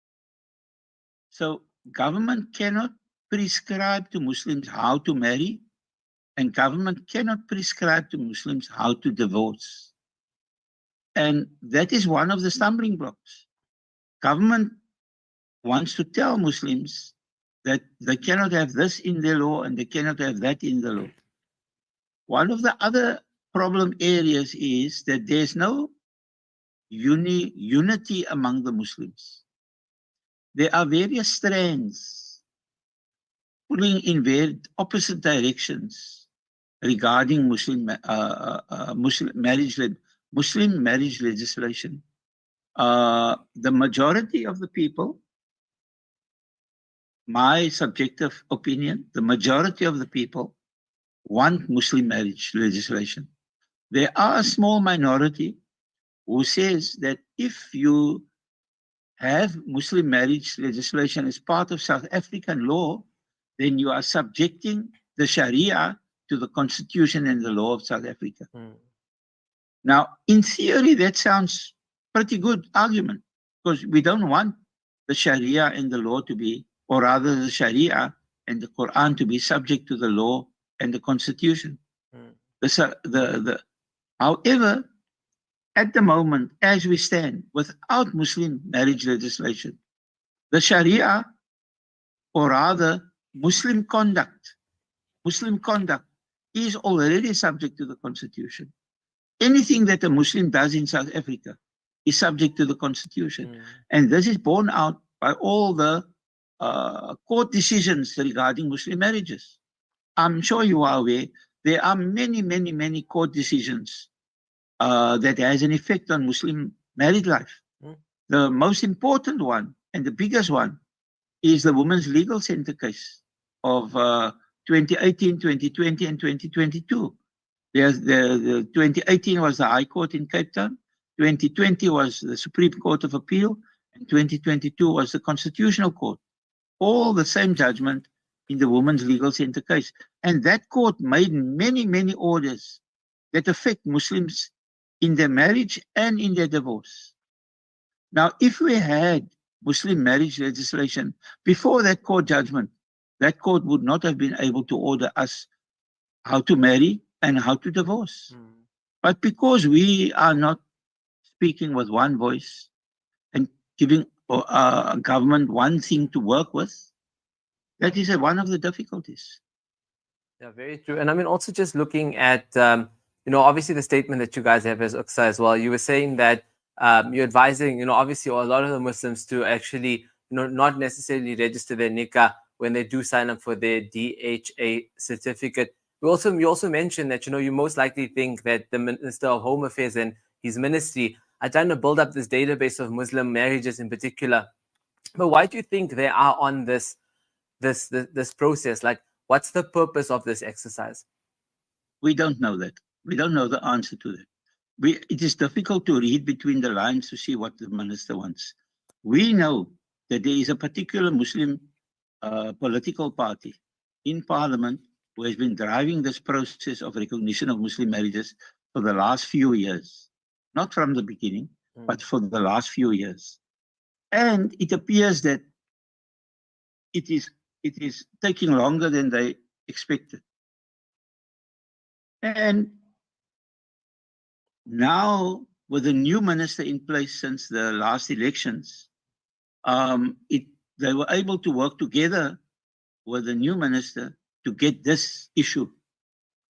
So government cannot prescribe to Muslims how to marry, and government cannot prescribe to Muslims how to divorce. And that is one of the stumbling blocks. Government wants to tell Muslims that they cannot have this in their law and they cannot have that in the law. One of the other problem areas is that there's no unity among the Muslims. There are various strands pulling in very opposite directions regarding Muslim marriage legislation. The majority of the people, my subjective opinion, the majority of the people want Muslim marriage legislation. There are a small minority who says that if you have Muslim marriage legislation as part of South African law, then you are subjecting the Sharia to the Constitution and the law of South Africa. Now, in theory, that sounds pretty good argument, because we don't want the Sharia and the law to be, or rather the Sharia and the Quran to be subject to the law and the Constitution. However, at the moment, as we stand, without Muslim marriage legislation, the Sharia, or rather Muslim conduct is already subject to the Constitution. Anything that a Muslim does in South Africa is subject to the Constitution. And this is borne out by all the court decisions regarding Muslim marriages. I'm sure you are aware, there are many court decisions that has an effect on Muslim married life. The most important one and the biggest one is the Women's Legal Center case of 2018, 2020, and 2022. The 2018 was the High Court in Cape Town, 2020 was the Supreme Court of Appeal, and 2022 was the Constitutional Court. All the same judgment in the Women's Legal Center case. And that court made many orders that affect Muslims in their marriage and in their divorce. Now, if we had Muslim marriage legislation before that court judgment, that court would not have been able to order us how to marry and how to divorce. But because we are not speaking with one voice and giving government one thing to work with, that is one of the difficulties. Yeah, very true. And I mean, also just looking at, obviously the statement that you guys have as UXA as well, you were saying that you're advising, obviously a lot of the Muslims to actually, not necessarily register their nikah when they do sign up for their DHA certificate. You also mentioned that, you most likely think that the Minister of Home Affairs and his ministry are trying to build up this database of Muslim marriages in particular. But why do you think they are on this process? Like, what's the purpose of this exercise? We don't know that. We don't know the answer to that. It is difficult to read between the lines to see what the minister wants. We know that there is a particular Muslim political party in parliament who has been driving this process of recognition of Muslim marriages for the last few years. Not from the beginning, but for the last few years. And it appears that it is taking longer than they expected. And now, with a new minister in place since the last elections, they were able to work together with the new minister to get this issue.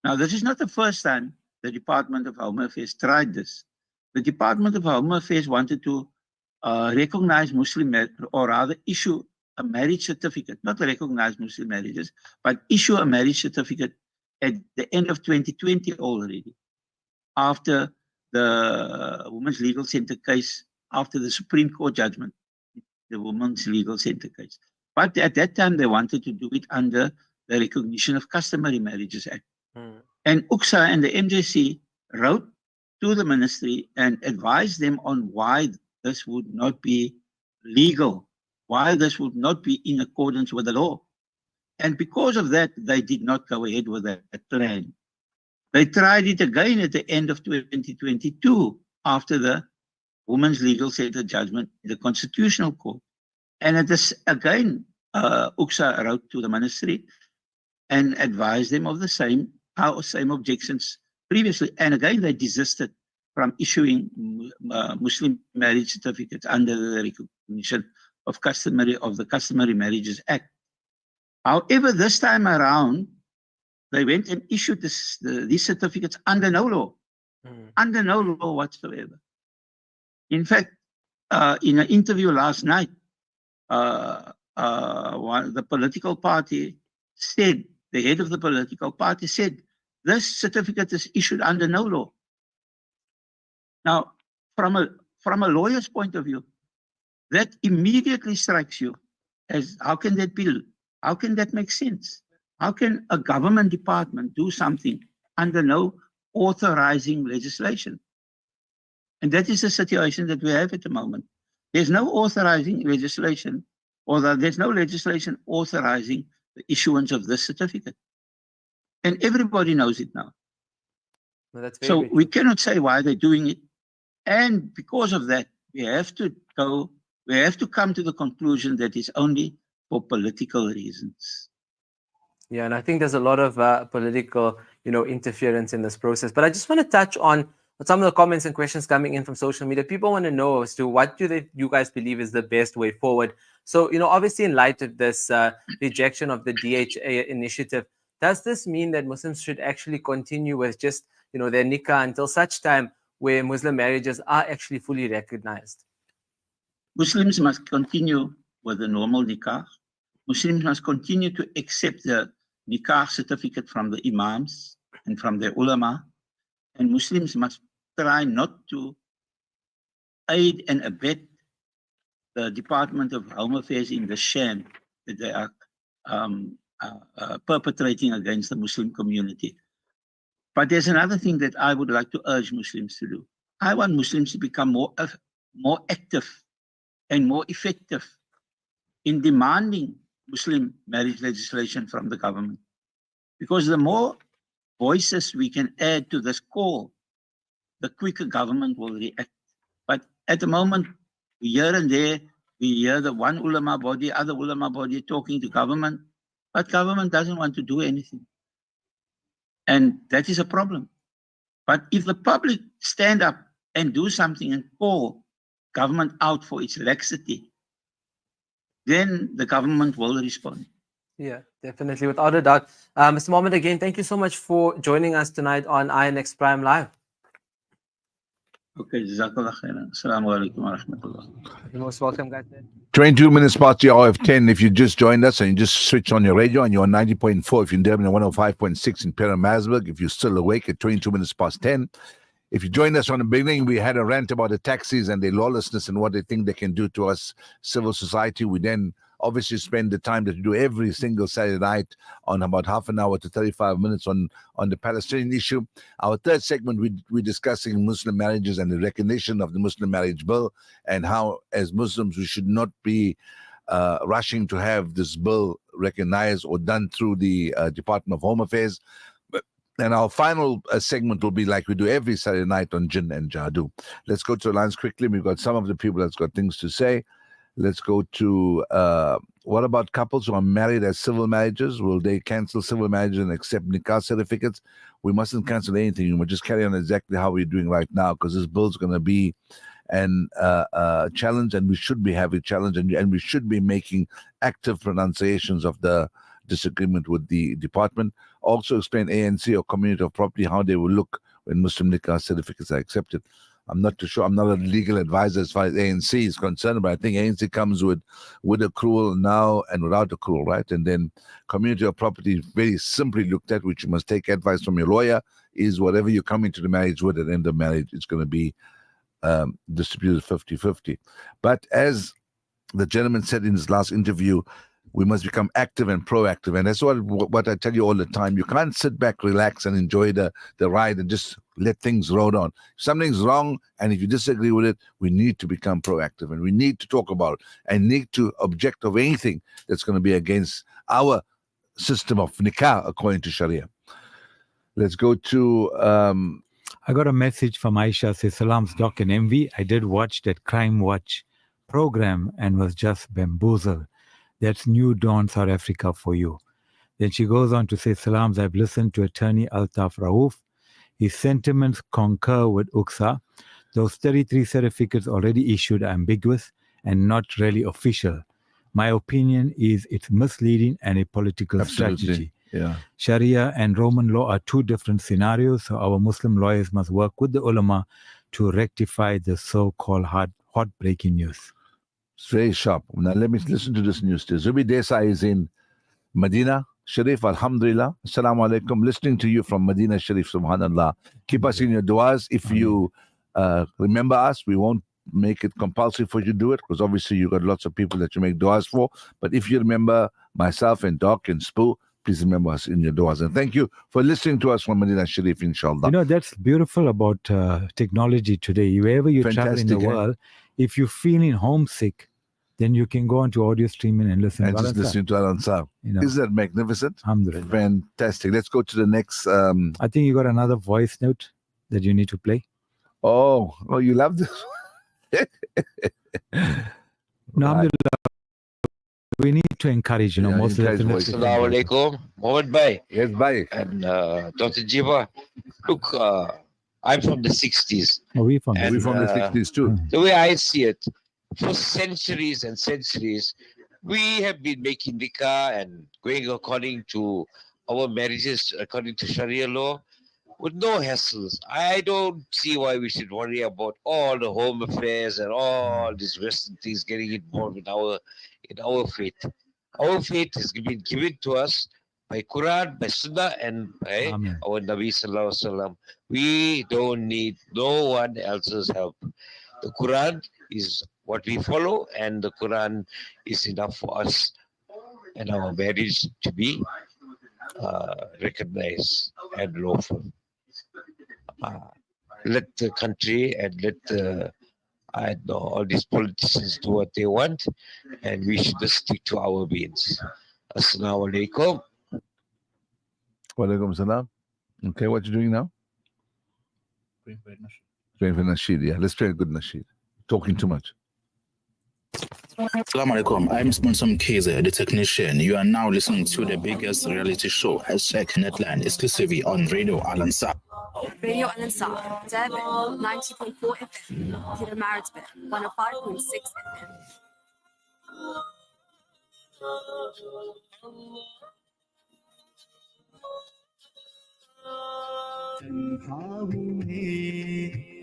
Now, this is not the first time the Department of Home Affairs tried this. The Department of Home Affairs wanted to recognize Muslim, or rather issue a marriage certificate, not recognize Muslim marriages, but issue a marriage certificate at the end of 2020 already, after the Women's Legal Center case, after the Supreme Court judgment, the Women's Legal Center case. But at that time, they wanted to do it under the Recognition of Customary Marriages Act. And UCSA and the MJC wrote to the ministry and advised them on why this would not be legal, why this would not be in accordance with the law. And because of that, they did not go ahead with that plan. They tried it again at the end of 2022 after the Women's Legal Center judgment in the Constitutional Court. And at this, again, UCSA wrote to the ministry and advised them of the same objections previously. And again, they desisted from issuing Muslim marriage certificates under the Recognition of the Customary Marriages Act. However, this time around, they went and issued these certificates under no law, under no law whatsoever. In fact, in an interview last night, the political party said, the head of the political party said, this certificate is issued under no law. Now, from a lawyer's point of view, that immediately strikes you as, how can that be? How can that make sense? How can a government department do something under no authorizing legislation? And that is the situation that we have at the moment. There's no authorizing legislation, or there's no legislation authorizing the issuance of this certificate. And everybody knows it now. Well, that's so very we cannot say why they're doing it. And because of that, we have to come to the conclusion that it's only for political reasons. Yeah, and I think there's a lot of political, interference in this process. But I just want to touch on some of the comments and questions coming in from social media. People want to know as to what you guys believe is the best way forward. So, obviously in light of this rejection of the DHA initiative, does this mean that Muslims should actually continue with just, their nikah until such time where Muslim marriages are actually fully recognized? Muslims must continue with the normal nikah. Muslims must continue to accept the nikah certificate from the imams and from the ulama. And Muslims must try not to aid and abet the Department of Home Affairs in the sham that they are perpetrating against the Muslim community. But there's another thing that I would like to urge Muslims to do. I want Muslims to become more active and more effective in demanding Muslim marriage legislation from the government. Because the more voices we can add to this call, the quicker government will react. But at the moment, here and there, we hear the one ulama body, other ulama body talking to government, but government doesn't want to do anything. And that is a problem. But if the public stand up and do something and call government out for its laxity, then the government will respond. Yeah, definitely, without a doubt. Mr. Mohammed, again, thank you so much for joining us tonight on INX Prime Live. Okay, Jazakallah khairan. Assalamu alaikum wa rahmatullah. You're most welcome, guys. 22 minutes past the hour of 10. If you just joined us and you just switch on your radio and you're on 90.4, if you're in Durban, 105.6 in Pietermaritzburg, if you're still awake at 22 minutes past 10. If you joined us on the beginning, we had a rant about the taxis and their lawlessness and what they think they can do to us, civil society. We then obviously spend the time that we do every single Saturday night on about half an hour to 35 minutes on the Palestinian issue. Our third segment, we're discussing Muslim marriages and the recognition of the Muslim marriage bill and how, as Muslims, we should not be rushing to have this bill recognized or done through the Department of Home Affairs. And our final segment will be like we do every Saturday night on Jinn and Jadoo. Let's go to the lines quickly. We've got some of the people that's got things to say. Let's go to what about couples who are married as civil marriages? Will they cancel civil marriage and accept nikah certificates? We mustn't cancel anything. We'll just carry on exactly how we're doing right now, because this bill's going to be an challenge, and we should be having challenge, and we should be making active pronunciations of the disagreement with the department. Also explain ANC or community of property how they will look when Muslim nikah certificates are accepted. I'm not too sure. I'm not a legal advisor as far as ANC is concerned, but I think ANC comes with accrual now and without accrual, right? And then community of property, very simply looked at, which you must take advice from your lawyer, is whatever you come into the marriage with at the end of marriage, it's going to be distributed 50-50. But as the gentleman said in his last interview, we must become active and proactive. And that's what I tell you all the time. You can't sit back, relax, and enjoy the ride and just let things roll on. If something's wrong, and if you disagree with it, we need to become proactive, and we need to talk about it, and need to object of anything that's going to be against our system of nikah according to Sharia. Let's go to... I got a message from Aisha, says, Salam's Doc and Envy. I did watch that Crime Watch program and was just bamboozled. That's New Dawn South Africa for you. Then she goes on to say, Salams, I've listened to attorney Altaf Rauf. His sentiments concur with UXA. Those 33 certificates already issued are ambiguous and not really official. My opinion is it's misleading and a political strategy. Yeah. Sharia and Roman law are two different scenarios, so our Muslim lawyers must work with the ulama to rectify the so-called heartbreaking news. It's very sharp. Now let me listen to this news. Zubi Desai is in Medina Sharif. Alhamdulillah. Assalamu alaikum. Listening to you from Medina Sharif. Subhanallah. Keep us in your du'as. If you remember us, we won't make it compulsory for you to do it, because obviously you got lots of people that you make du'as for. But if you remember myself and Doc and Spoo, please remember us in your du'as. And thank you for listening to us from Medina Sharif, inshallah. You know, that's beautiful about technology today. Wherever you travel in the world, if you're feeling homesick, then you can go onto audio streaming and listen and to just Al-Ansar. listen to Al-Ansar. You know. Isn't that magnificent? Alhamdulillah. Fantastic. Let's go to the next. I think you got another voice note that you need to play. Oh, you love this. No, alhamdulillah. We need to encourage, most of the Assalamu alaikum, Mahomed Bhai. Yes, bhai. And Dr. Jeewa. Look, I'm from the 60s. Oh, we're from the 60s too. The way I see it, for centuries and centuries, we have been making nikah and going according to our marriages, according to Sharia law, with no hassles. I don't see why we should worry about all the home affairs and all these Western things getting involved in our faith. Our faith has been given to us by Quran, by Sunnah, and by our Nabi Sallallahu Alaihi Wasallam. We don't need no one else's help. The Quran is what we follow, and the Quran is enough for us and our marriage to be recognized and lawful. Let the country and let all these politicians do what they want, and we should just stick to our beans. Assalamu alaikum. Wa alaikum salam. Okay, what you doing now? Praying for Nasheed. Yeah, let's try a good Nasheed. Talking too much. Assalamu alaikum. I'm Sponsor Kaiser, the technician. You are now listening to the biggest reality show, #Niteline, exclusively on Radio Al-Ansar. Radio Al-Ansar, Durban 90.4 FM, Peter Maritzburg 105.6 FM.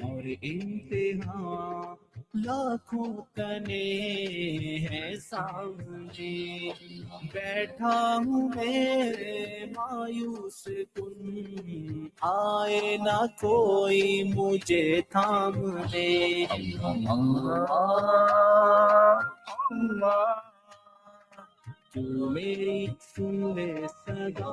और इंतहा लाखों तने हैं सामने बैठा हूँ मैं मायूस कुन आए ना कोई मुझे थामने तू मेरी सुन ले सदा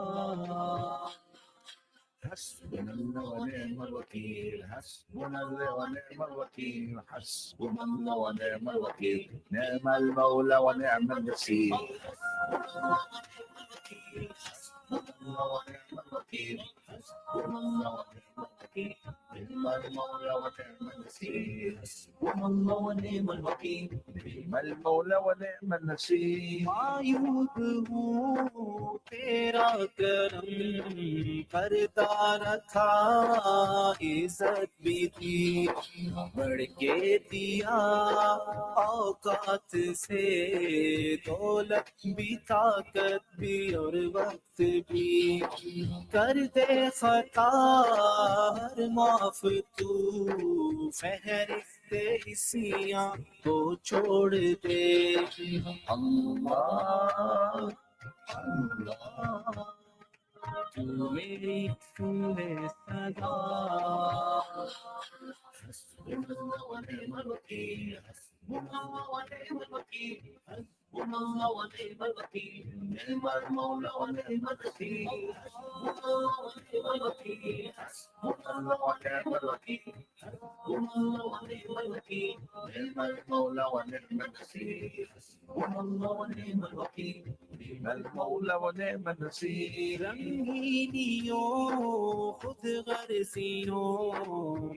حسبنا الله ونعم الوكيل حسبنا الله ونعم الوكيل حسبنا الله ونعم الوكيل نعم المولى ونعم النصير حسبنا الله ونعم الوكيل حسبنا الله ونعم الوكيل نعم المولى ونعم النصير حسبنا حسبنا الله ونعم الوكيل نعم المولى ونعم النصير मायूब हूँ तेरा करम करता रखा इज्जत भी थी बढ़ के दिया औकात से दौलत भी ताकत भी और वक्त भी कर दे खता हर माफ तू फहरिस्ते हिस्सियाँ तो छोड़ दे अल्लाह अल्लाह तू मेरी सुन सदा حسبنا الله ونعم الوكيل حسبنا الله ونعم الوكيل حسبنا الله ونعم الوكيل نعم المولى ونعم النصير حسبنا الله ونعم الوكيل حسبنا الله ونعم الوكيل حسبنا الله ونعم الوكيل نعم المولى ونعم النصير حسبنا الله ونعم الوكيل نعم المولى ونعم النصير रंगीनियों खुद गर्जियों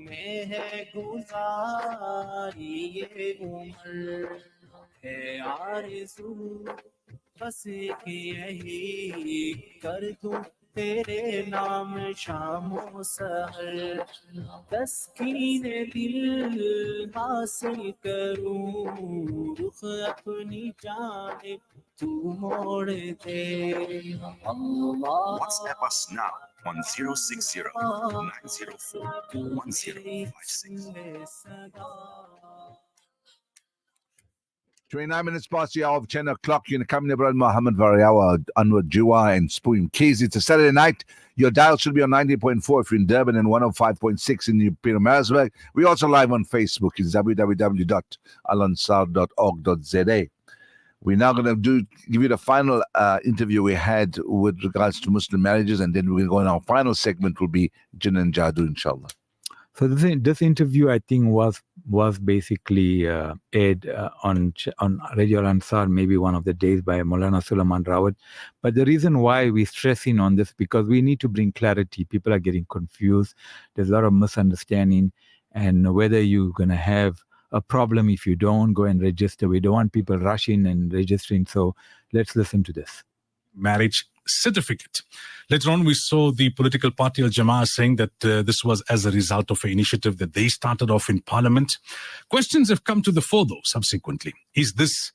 में है गुजारी ये उम्र है आरज़ू बस यही कर दूं तेरे नाम शामो सहर तस्कीन दिल हासिल करूं रुख अपनी जानिब तू मोड़ दे अल्लाह WhatsApp us now on 060-904-1056. 29 minutes past the hour of 10 o'clock. You're coming to brother Mahomed, Variawa, Anwar, Jeewa, and Spoon Keys. It's a Saturday night. Your dial should be on 90.4 if you're in Durban and 105.6 in Pietermaritzburg. We're also live on Facebook. It's www.alansar.org.za. We're now going to give you the final interview we had with regards to Muslim marriages, and then we're going to go in our final segment will be Jinn and Jadoo, inshallah. So this interview, I think, was basically aired on Radio Ansar, maybe one of the days by Maulana Sulaiman Rawat. But the reason why we're stressing on this, because we need to bring clarity. People are getting confused. There's a lot of misunderstanding, and whether you're going to have a problem if you don't go and register. We don't want people rushing and registering. So let's listen to this. Marriage certificate. Later on, we saw the political party Al Jama'ah saying that this was as a result of an initiative that they started off in parliament. Questions have come to the fore, though, subsequently. Is this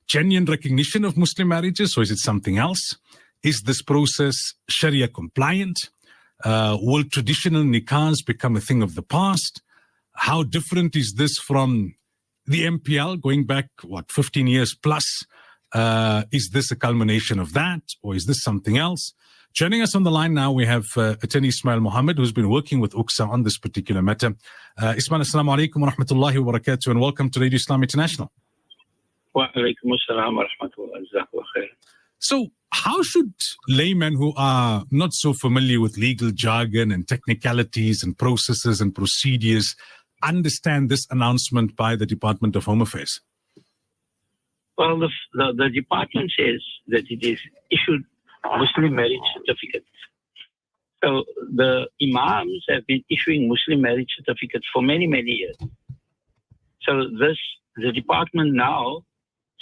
genuine recognition of Muslim marriages, or is it something else? Is this process Sharia compliant? Will traditional nikahs become a thing of the past? How different is this from the MPL going back, 15 years plus? Is this a culmination of that, or is this something else? Joining us on the line now, we have Attorney Ismail Mahomed, who's been working with UQSA on this particular matter. Ismail, assalamu alaikum wa rahmatullahi wa barakatuh, and welcome to Radio Islam International. Wa alaikum assalam wa rahmatullahi wa barakatuh. So, how should laymen who are not so familiar with legal jargon and technicalities and processes and procedures understand this announcement by the Department of Home Affairs? Well, the department says that it is issued Muslim marriage certificates. So the imams have been issuing Muslim marriage certificates for many, many years. So the department now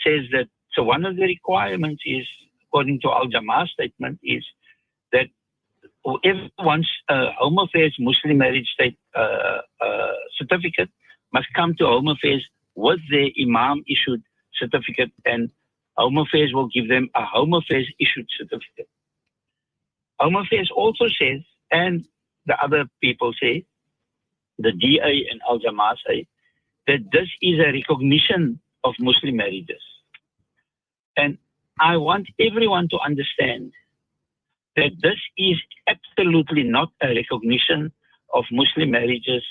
says that, so one of the requirements is, according to Al Jama'ah statement, is that whoever wants a Home Affairs Muslim marriage certificate must come to Home Affairs with their imam issued certificate, and Home Affairs will give them a Home Affairs issued certificate. Home Affairs also says, and the other people say, the DA and Al Jama'ah say, that this is a recognition of Muslim marriages. And I want everyone to understand that this is absolutely not a recognition of Muslim marriages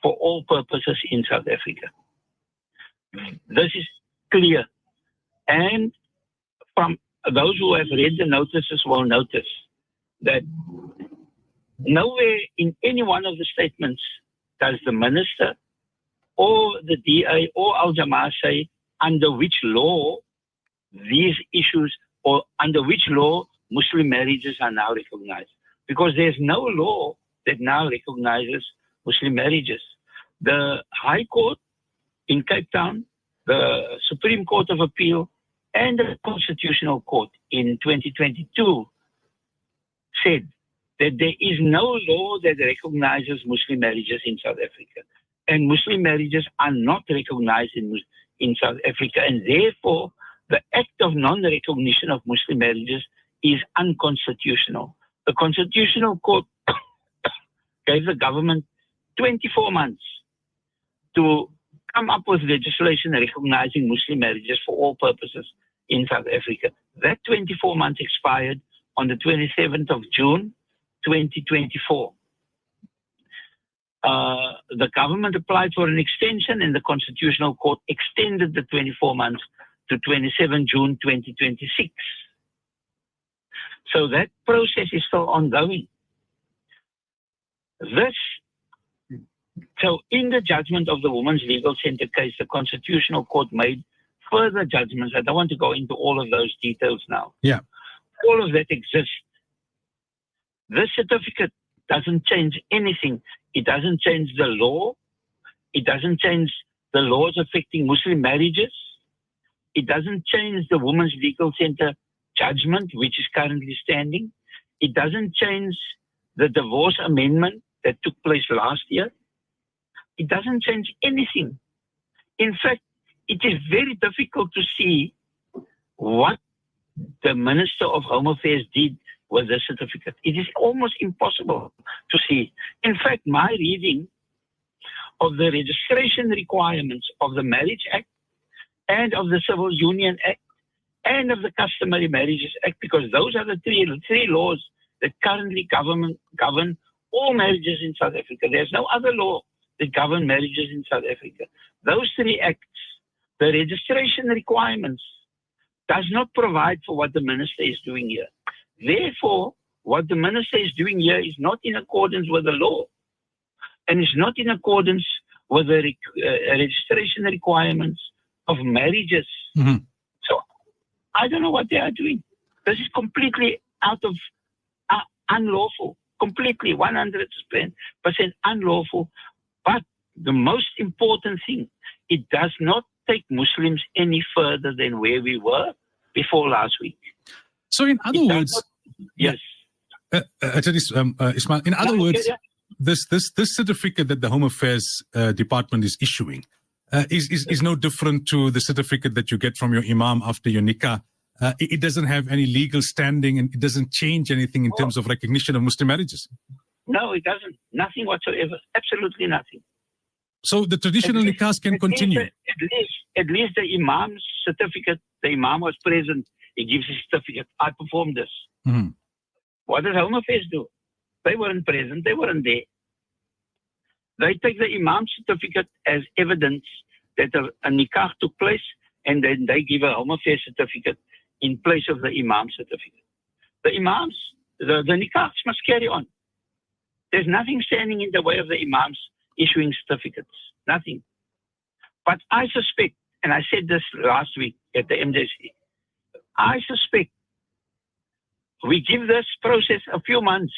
for all purposes in South Africa. This is clear. And from those who have read the notices will notice that nowhere in any one of the statements does the minister or the DA or Al Jama'ah say under which law these issues or under which law Muslim marriages are now recognized. Because there's no law that now recognizes Muslim marriages. The High Court in Cape Town, the Supreme Court of Appeal, and the Constitutional Court in 2022 said that there is no law that recognizes Muslim marriages in South Africa. And Muslim marriages are not recognized in South Africa. And therefore, the act of non-recognition of Muslim marriages is unconstitutional. The Constitutional Court gave the government 24 months to come up with legislation recognizing Muslim marriages for all purposes in South Africa. That 24 months expired on the 27th of June, 2024. The government applied for an extension and the Constitutional Court extended the 24 months to 27 June 2026. So that process is still ongoing. So in the judgment of the Women's Legal Center case, the Constitutional Court made further judgments. I don't want to go into all of those details now. Yeah. All of that exists. This certificate doesn't change anything. It doesn't change the law. It doesn't change the laws affecting Muslim marriages. It doesn't change the Women's Legal Center judgment, which is currently standing. It doesn't change the divorce amendment that took place last year. It doesn't change anything. In fact, it is very difficult to see what the Minister of Home Affairs did with the certificate. It is almost impossible to see. In fact, my reading of the registration requirements of the Marriage Act and of the Civil Union Act and of the Customary Marriages Act, because those are the three laws that currently govern all marriages in South Africa. There's no other law that govern marriages in South Africa. Those three acts, the registration requirements, does not provide for what the minister is doing here. Therefore, what the minister is doing here is not in accordance with the law and is not in accordance with the registration requirements of marriages. Mm-hmm. So I don't know what they are doing. This is completely out of unlawful, completely 100% unlawful. But the most important thing, it does not take Muslims any further than where we were before last week. So in other words, yes. Ismail, in other words, this certificate that the Home Affairs Department is issuing is no different to the certificate that you get from your imam after your nikah. It doesn't have any legal standing and it doesn't change anything in terms of recognition of Muslim marriages. No, it doesn't. Nothing whatsoever. Absolutely nothing. So the traditional nikahs can continue. At least the imam's certificate, the imam was present. He gives a certificate. I performed this. Mm-hmm. What does Home Affairs do? They weren't present. They weren't there. They take the imam's certificate as evidence that a nikah took place, and then they give a Home Affairs certificate in place of the imam's certificate. The imams, the nikahs must carry on. There's nothing standing in the way of the imams issuing certificates. Nothing. But I suspect, and I said this last week at the MJC, I suspect we give this process a few months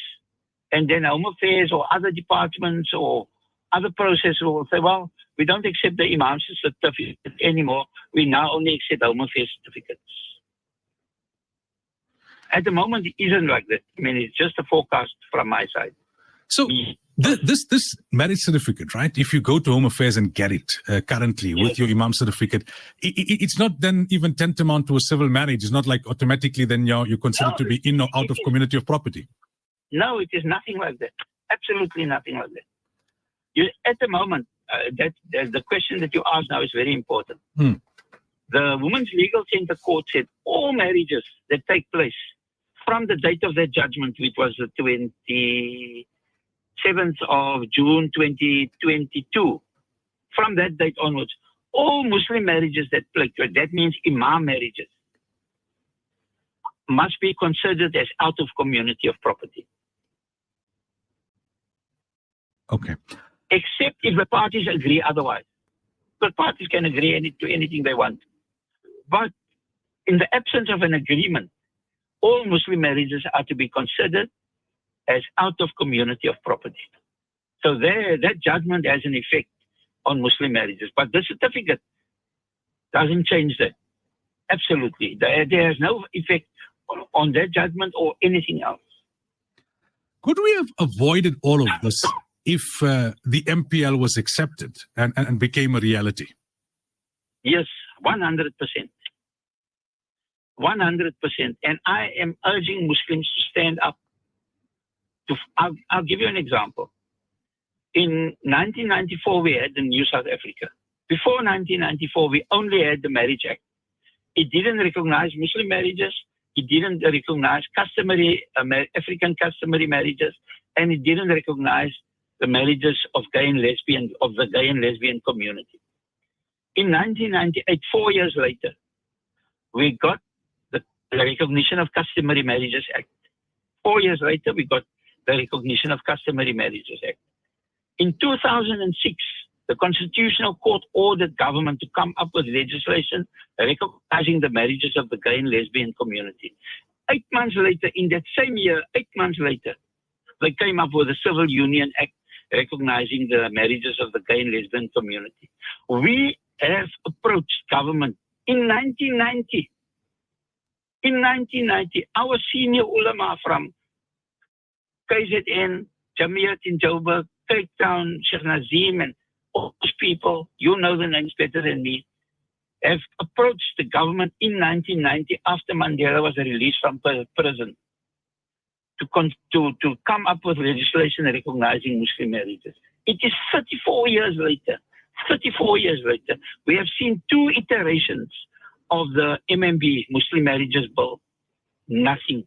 and then Home Affairs or other departments or other processes will say, well, we don't accept the imam's certificate anymore. We now only accept Home Affairs certificates. At the moment, it isn't like that. I mean, it's just a forecast from my side. So this marriage certificate, right? If you go to Home Affairs and get it currently with your imam certificate, it's not then even tantamount to a civil marriage. It's not like automatically then you're considered to be in or out of community of property. No, it is nothing like that. Absolutely nothing like that. At the moment, the question that you asked now is very important. The Women's Legal Center Court said all marriages that take place from the date of that judgment, which was the 27th of June 2022, from that date onwards, all Muslim marriages that take place, that means imam marriages, must be considered as out of community of property. Okay. Except if the parties agree otherwise. The parties can agree to anything they want. But in the absence of an agreement, all Muslim marriages are to be considered as out of community of property. So that judgment has an effect on Muslim marriages. But the certificate doesn't change that. Absolutely. There has no effect on that judgment or anything else. Could we have avoided all of this if the MPL was accepted and became a reality? Yes, 100%. 100%. And I am urging Muslims to stand up. I'll give you an example. In 1994, we had the New South Africa. Before 1994, we only had the Marriage Act. It didn't recognize Muslim marriages. It didn't recognize African customary marriages, and it didn't recognize the marriages of the gay and lesbian community. In 1998, 4 years later, we got the Recognition of Customary Marriages Act. 4 years later, we got the Recognition of Customary Marriages Act. In 2006, the Constitutional Court ordered government to come up with legislation recognizing the marriages of the gay and lesbian community. 8 months later, in that same year, 8 months later, they came up with the Civil Union Act recognizing the marriages of the gay and lesbian community. We have approached government in 1990. In 1990, our senior ulama from KZN, Jamiat in Joburg, Cape Town, Sheikh Nazim, and all those people, you know the names better than me, have approached the government in 1990 after Mandela was released from prison to come up with legislation recognizing Muslim marriages. It is 34 years later. 34 years later, we have seen 2 iterations of the MMB, Muslim Marriages Bill. Nothing.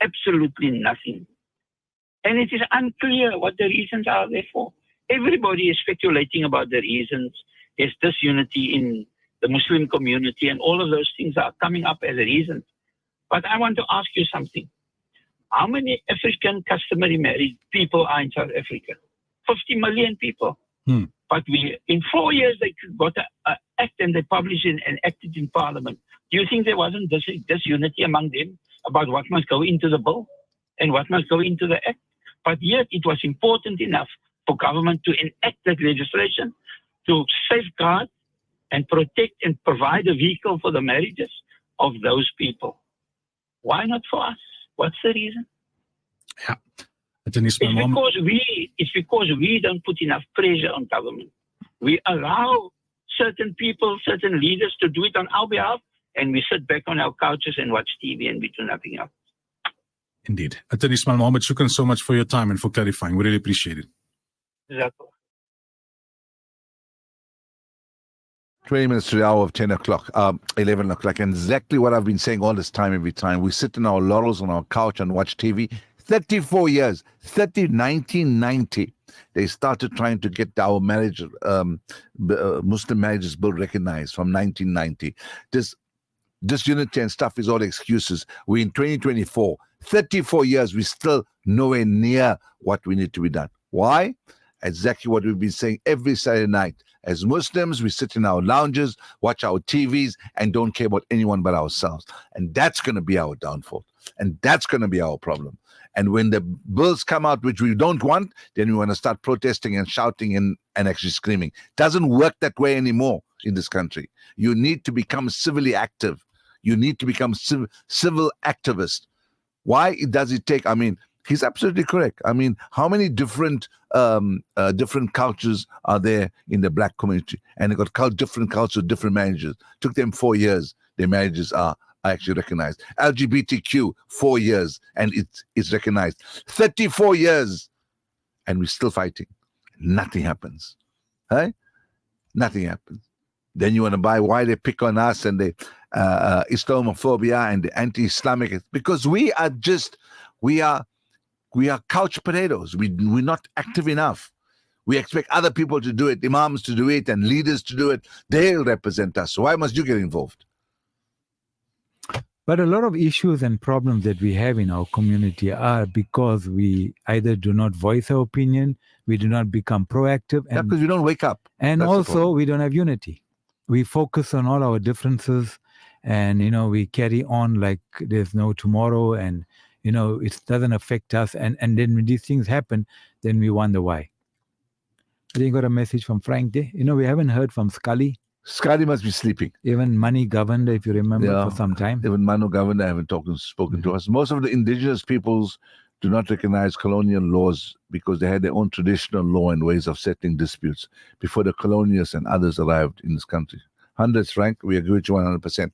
Absolutely nothing. And it is unclear what the reasons are there for. Everybody is speculating about the reasons. There's disunity in the Muslim community, and all of those things are coming up as reasons. But I want to ask you something. How many African customary married people are in South Africa? 50 million people. But in 4 years, they got an act and they published it and acted in Parliament. Do you think there wasn't disunity among them about what must go into the bill and what must go into the act? But yet it was important enough for government to enact that legislation to safeguard and protect and provide a vehicle for the marriages of those people. Why not for us? What's the reason? Yeah. It's because we don't put enough pressure on government. We allow certain people, certain leaders to do it on our behalf, and we sit back on our couches and watch TV and we do nothing else. Indeed. Attorney Ismail Mahomed, shukran so much for your time and for clarifying. We really appreciate it. Exactly. 20 minutes to the hour of 10 o'clock, 11 o'clock. And exactly what I've been saying all this time, every time. We sit in our laurels on our couch and watch TV. 34 years, 1990, they started trying to get our marriage, Muslim marriages bill recognized from 1990. This disunity and stuff is all excuses. We're in 2024, 34 years, we're still nowhere near what we need to be done. Why? Exactly what we've been saying every Saturday night. As Muslims, we sit in our lounges, watch our TVs, and don't care about anyone but ourselves. And that's going to be our downfall. And that's going to be our problem. And when the bills come out, which we don't want, then we want to start protesting and shouting and actually screaming. Doesn't work that way anymore in this country. You need to become civilly active. You need to become civil activist. Why does it take? I mean, he's absolutely correct. I mean, how many different cultures are there in the black community? And they got different cultures, different marriages. Took them 4 years. Their marriages are actually recognized. LGBTQ, 4 years, and it's recognized. 34 years, and we're still fighting. Nothing happens. Hey? Nothing happens. Then you want to buy why they pick on us and the Islamophobia and the anti-Islamic, because we are couch potatoes. We're not active enough. We expect other people to do it, imams to do it, and leaders to do it. They'll represent us. So why must you get involved? But a lot of issues and problems that we have in our community are because we either do not voice our opinion, we do not become proactive. And because we don't wake up. And also we don't have unity. We focus on all our differences and, we carry on like there's no tomorrow and, it doesn't affect us. And then when these things happen, then we wonder why. I think I got a message from Frank there. You know, we haven't heard from Scully. Scully must be sleeping. Even Mani Governor, if you remember, for some time. Even Manu Governor haven't spoken to us. Most of the indigenous peoples do not recognize colonial laws because they had their own traditional law and ways of settling disputes before the colonialists and others arrived in this country. Hundreds, Frank, we agree with you 100%.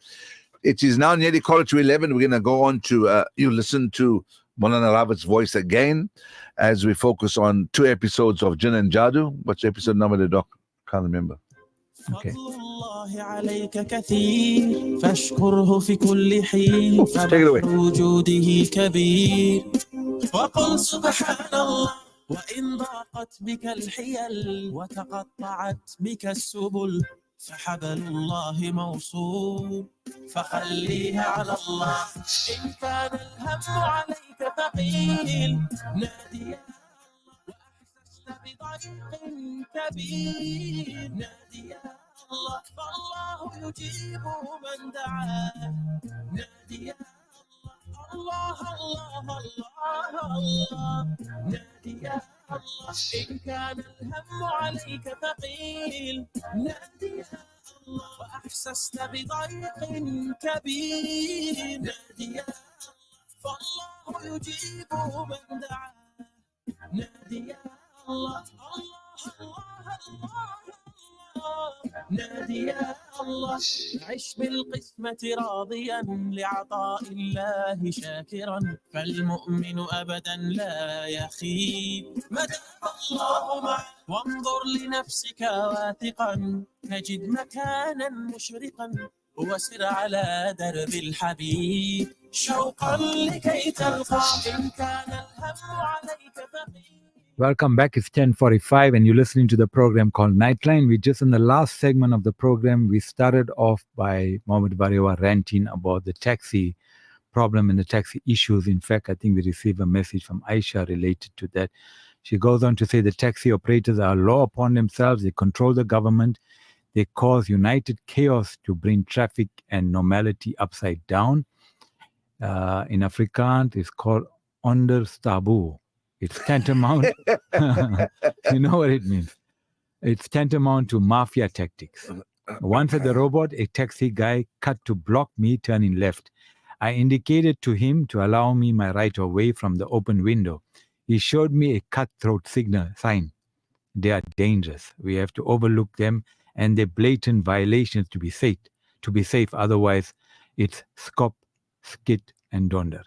It is now nearly 11:15. We're going to go on to, you listen to Maulana Ravat's voice again as we focus on 2 episodes of Jinn and Jadoo. What's the episode number, the doc? Can't remember. Okay. الله عليك كثير فاشكره في كل حين Take it away. فبحر وجوده كبير وقل سبحان الله وإن ضاقت بك الحيل وتقطعت بك السبل فحبل الله موصول فخليها على الله إن كان الهم عليك ثقيل نادي بضيق كبير نادي الله فالله يجيب من دعاه نادي الله الله الله الله نادي الله إن كان الهم عليك ثقيل نادي الله وأحسست بضيق كبير نادي فالله يجيب من دعاه نادي الله الله الله نادي يا الله عش بالقسمة راضيا لعطاء الله شاكرا فالمؤمن أبدا لا يخيب مدى الله معه وانظر لنفسك واثقا تجد مكانا مشرقا وسر على درب الحبيب شوقا لكي تلقى إن كان الهم عليك ثقيل. Welcome back. It's 10:45 and you're listening to the program called Niteline. We're just in the last segment of the program. We started off by Mahomed Variawa ranting about the taxi problem and the taxi issues. In fact, I think we received a message from Aisha related to that. She goes on to say the taxi operators are a law upon themselves. They control the government. They cause united chaos to bring traffic and normality upside down. In Afrikaans, it's called onderstabu. It's tantamount. You know what it means. It's tantamount to mafia tactics. Once at the robot, a taxi guy cut to block me turning left. I indicated to him to allow me my right of way from the open window. He showed me a cutthroat sign. They are dangerous. We have to overlook them and their blatant violations to be safe. Otherwise, it's skop, skit, and donder.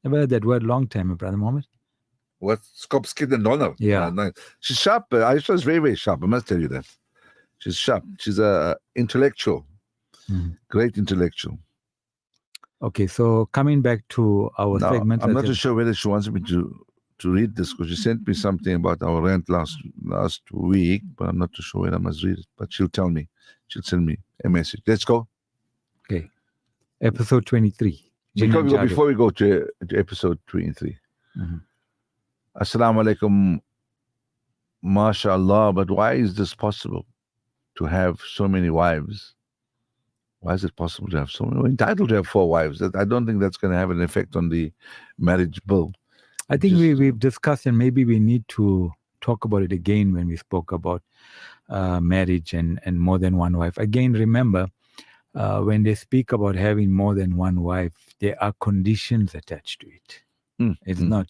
Never heard that word long time, Brother Mohammed. What? Skop, skit, and donder? Yeah. Nice. She's sharp. Aisha is very, very sharp. I must tell you that. She's sharp. She's a intellectual. Great intellectual. Okay, so coming back to our Now, segment. I'm not too sure whether she wants me to read this because she sent me something about our rant last week, but I'm not too sure whether I must read it. But she'll tell me. She'll send me a message. Let's go. Okay. Episode 23. Before we go to episode 23. Assalamu alaikum, mashallah, but why is this possible to have so many wives? Why is it possible to have so many? We're entitled to have 4 wives. I don't think that's going to have an effect on the marriage bill. I think we've discussed, and maybe we need to talk about it again when we spoke about marriage and more than one wife. Again, remember, when they speak about having more than one wife, there are conditions attached to it. It's not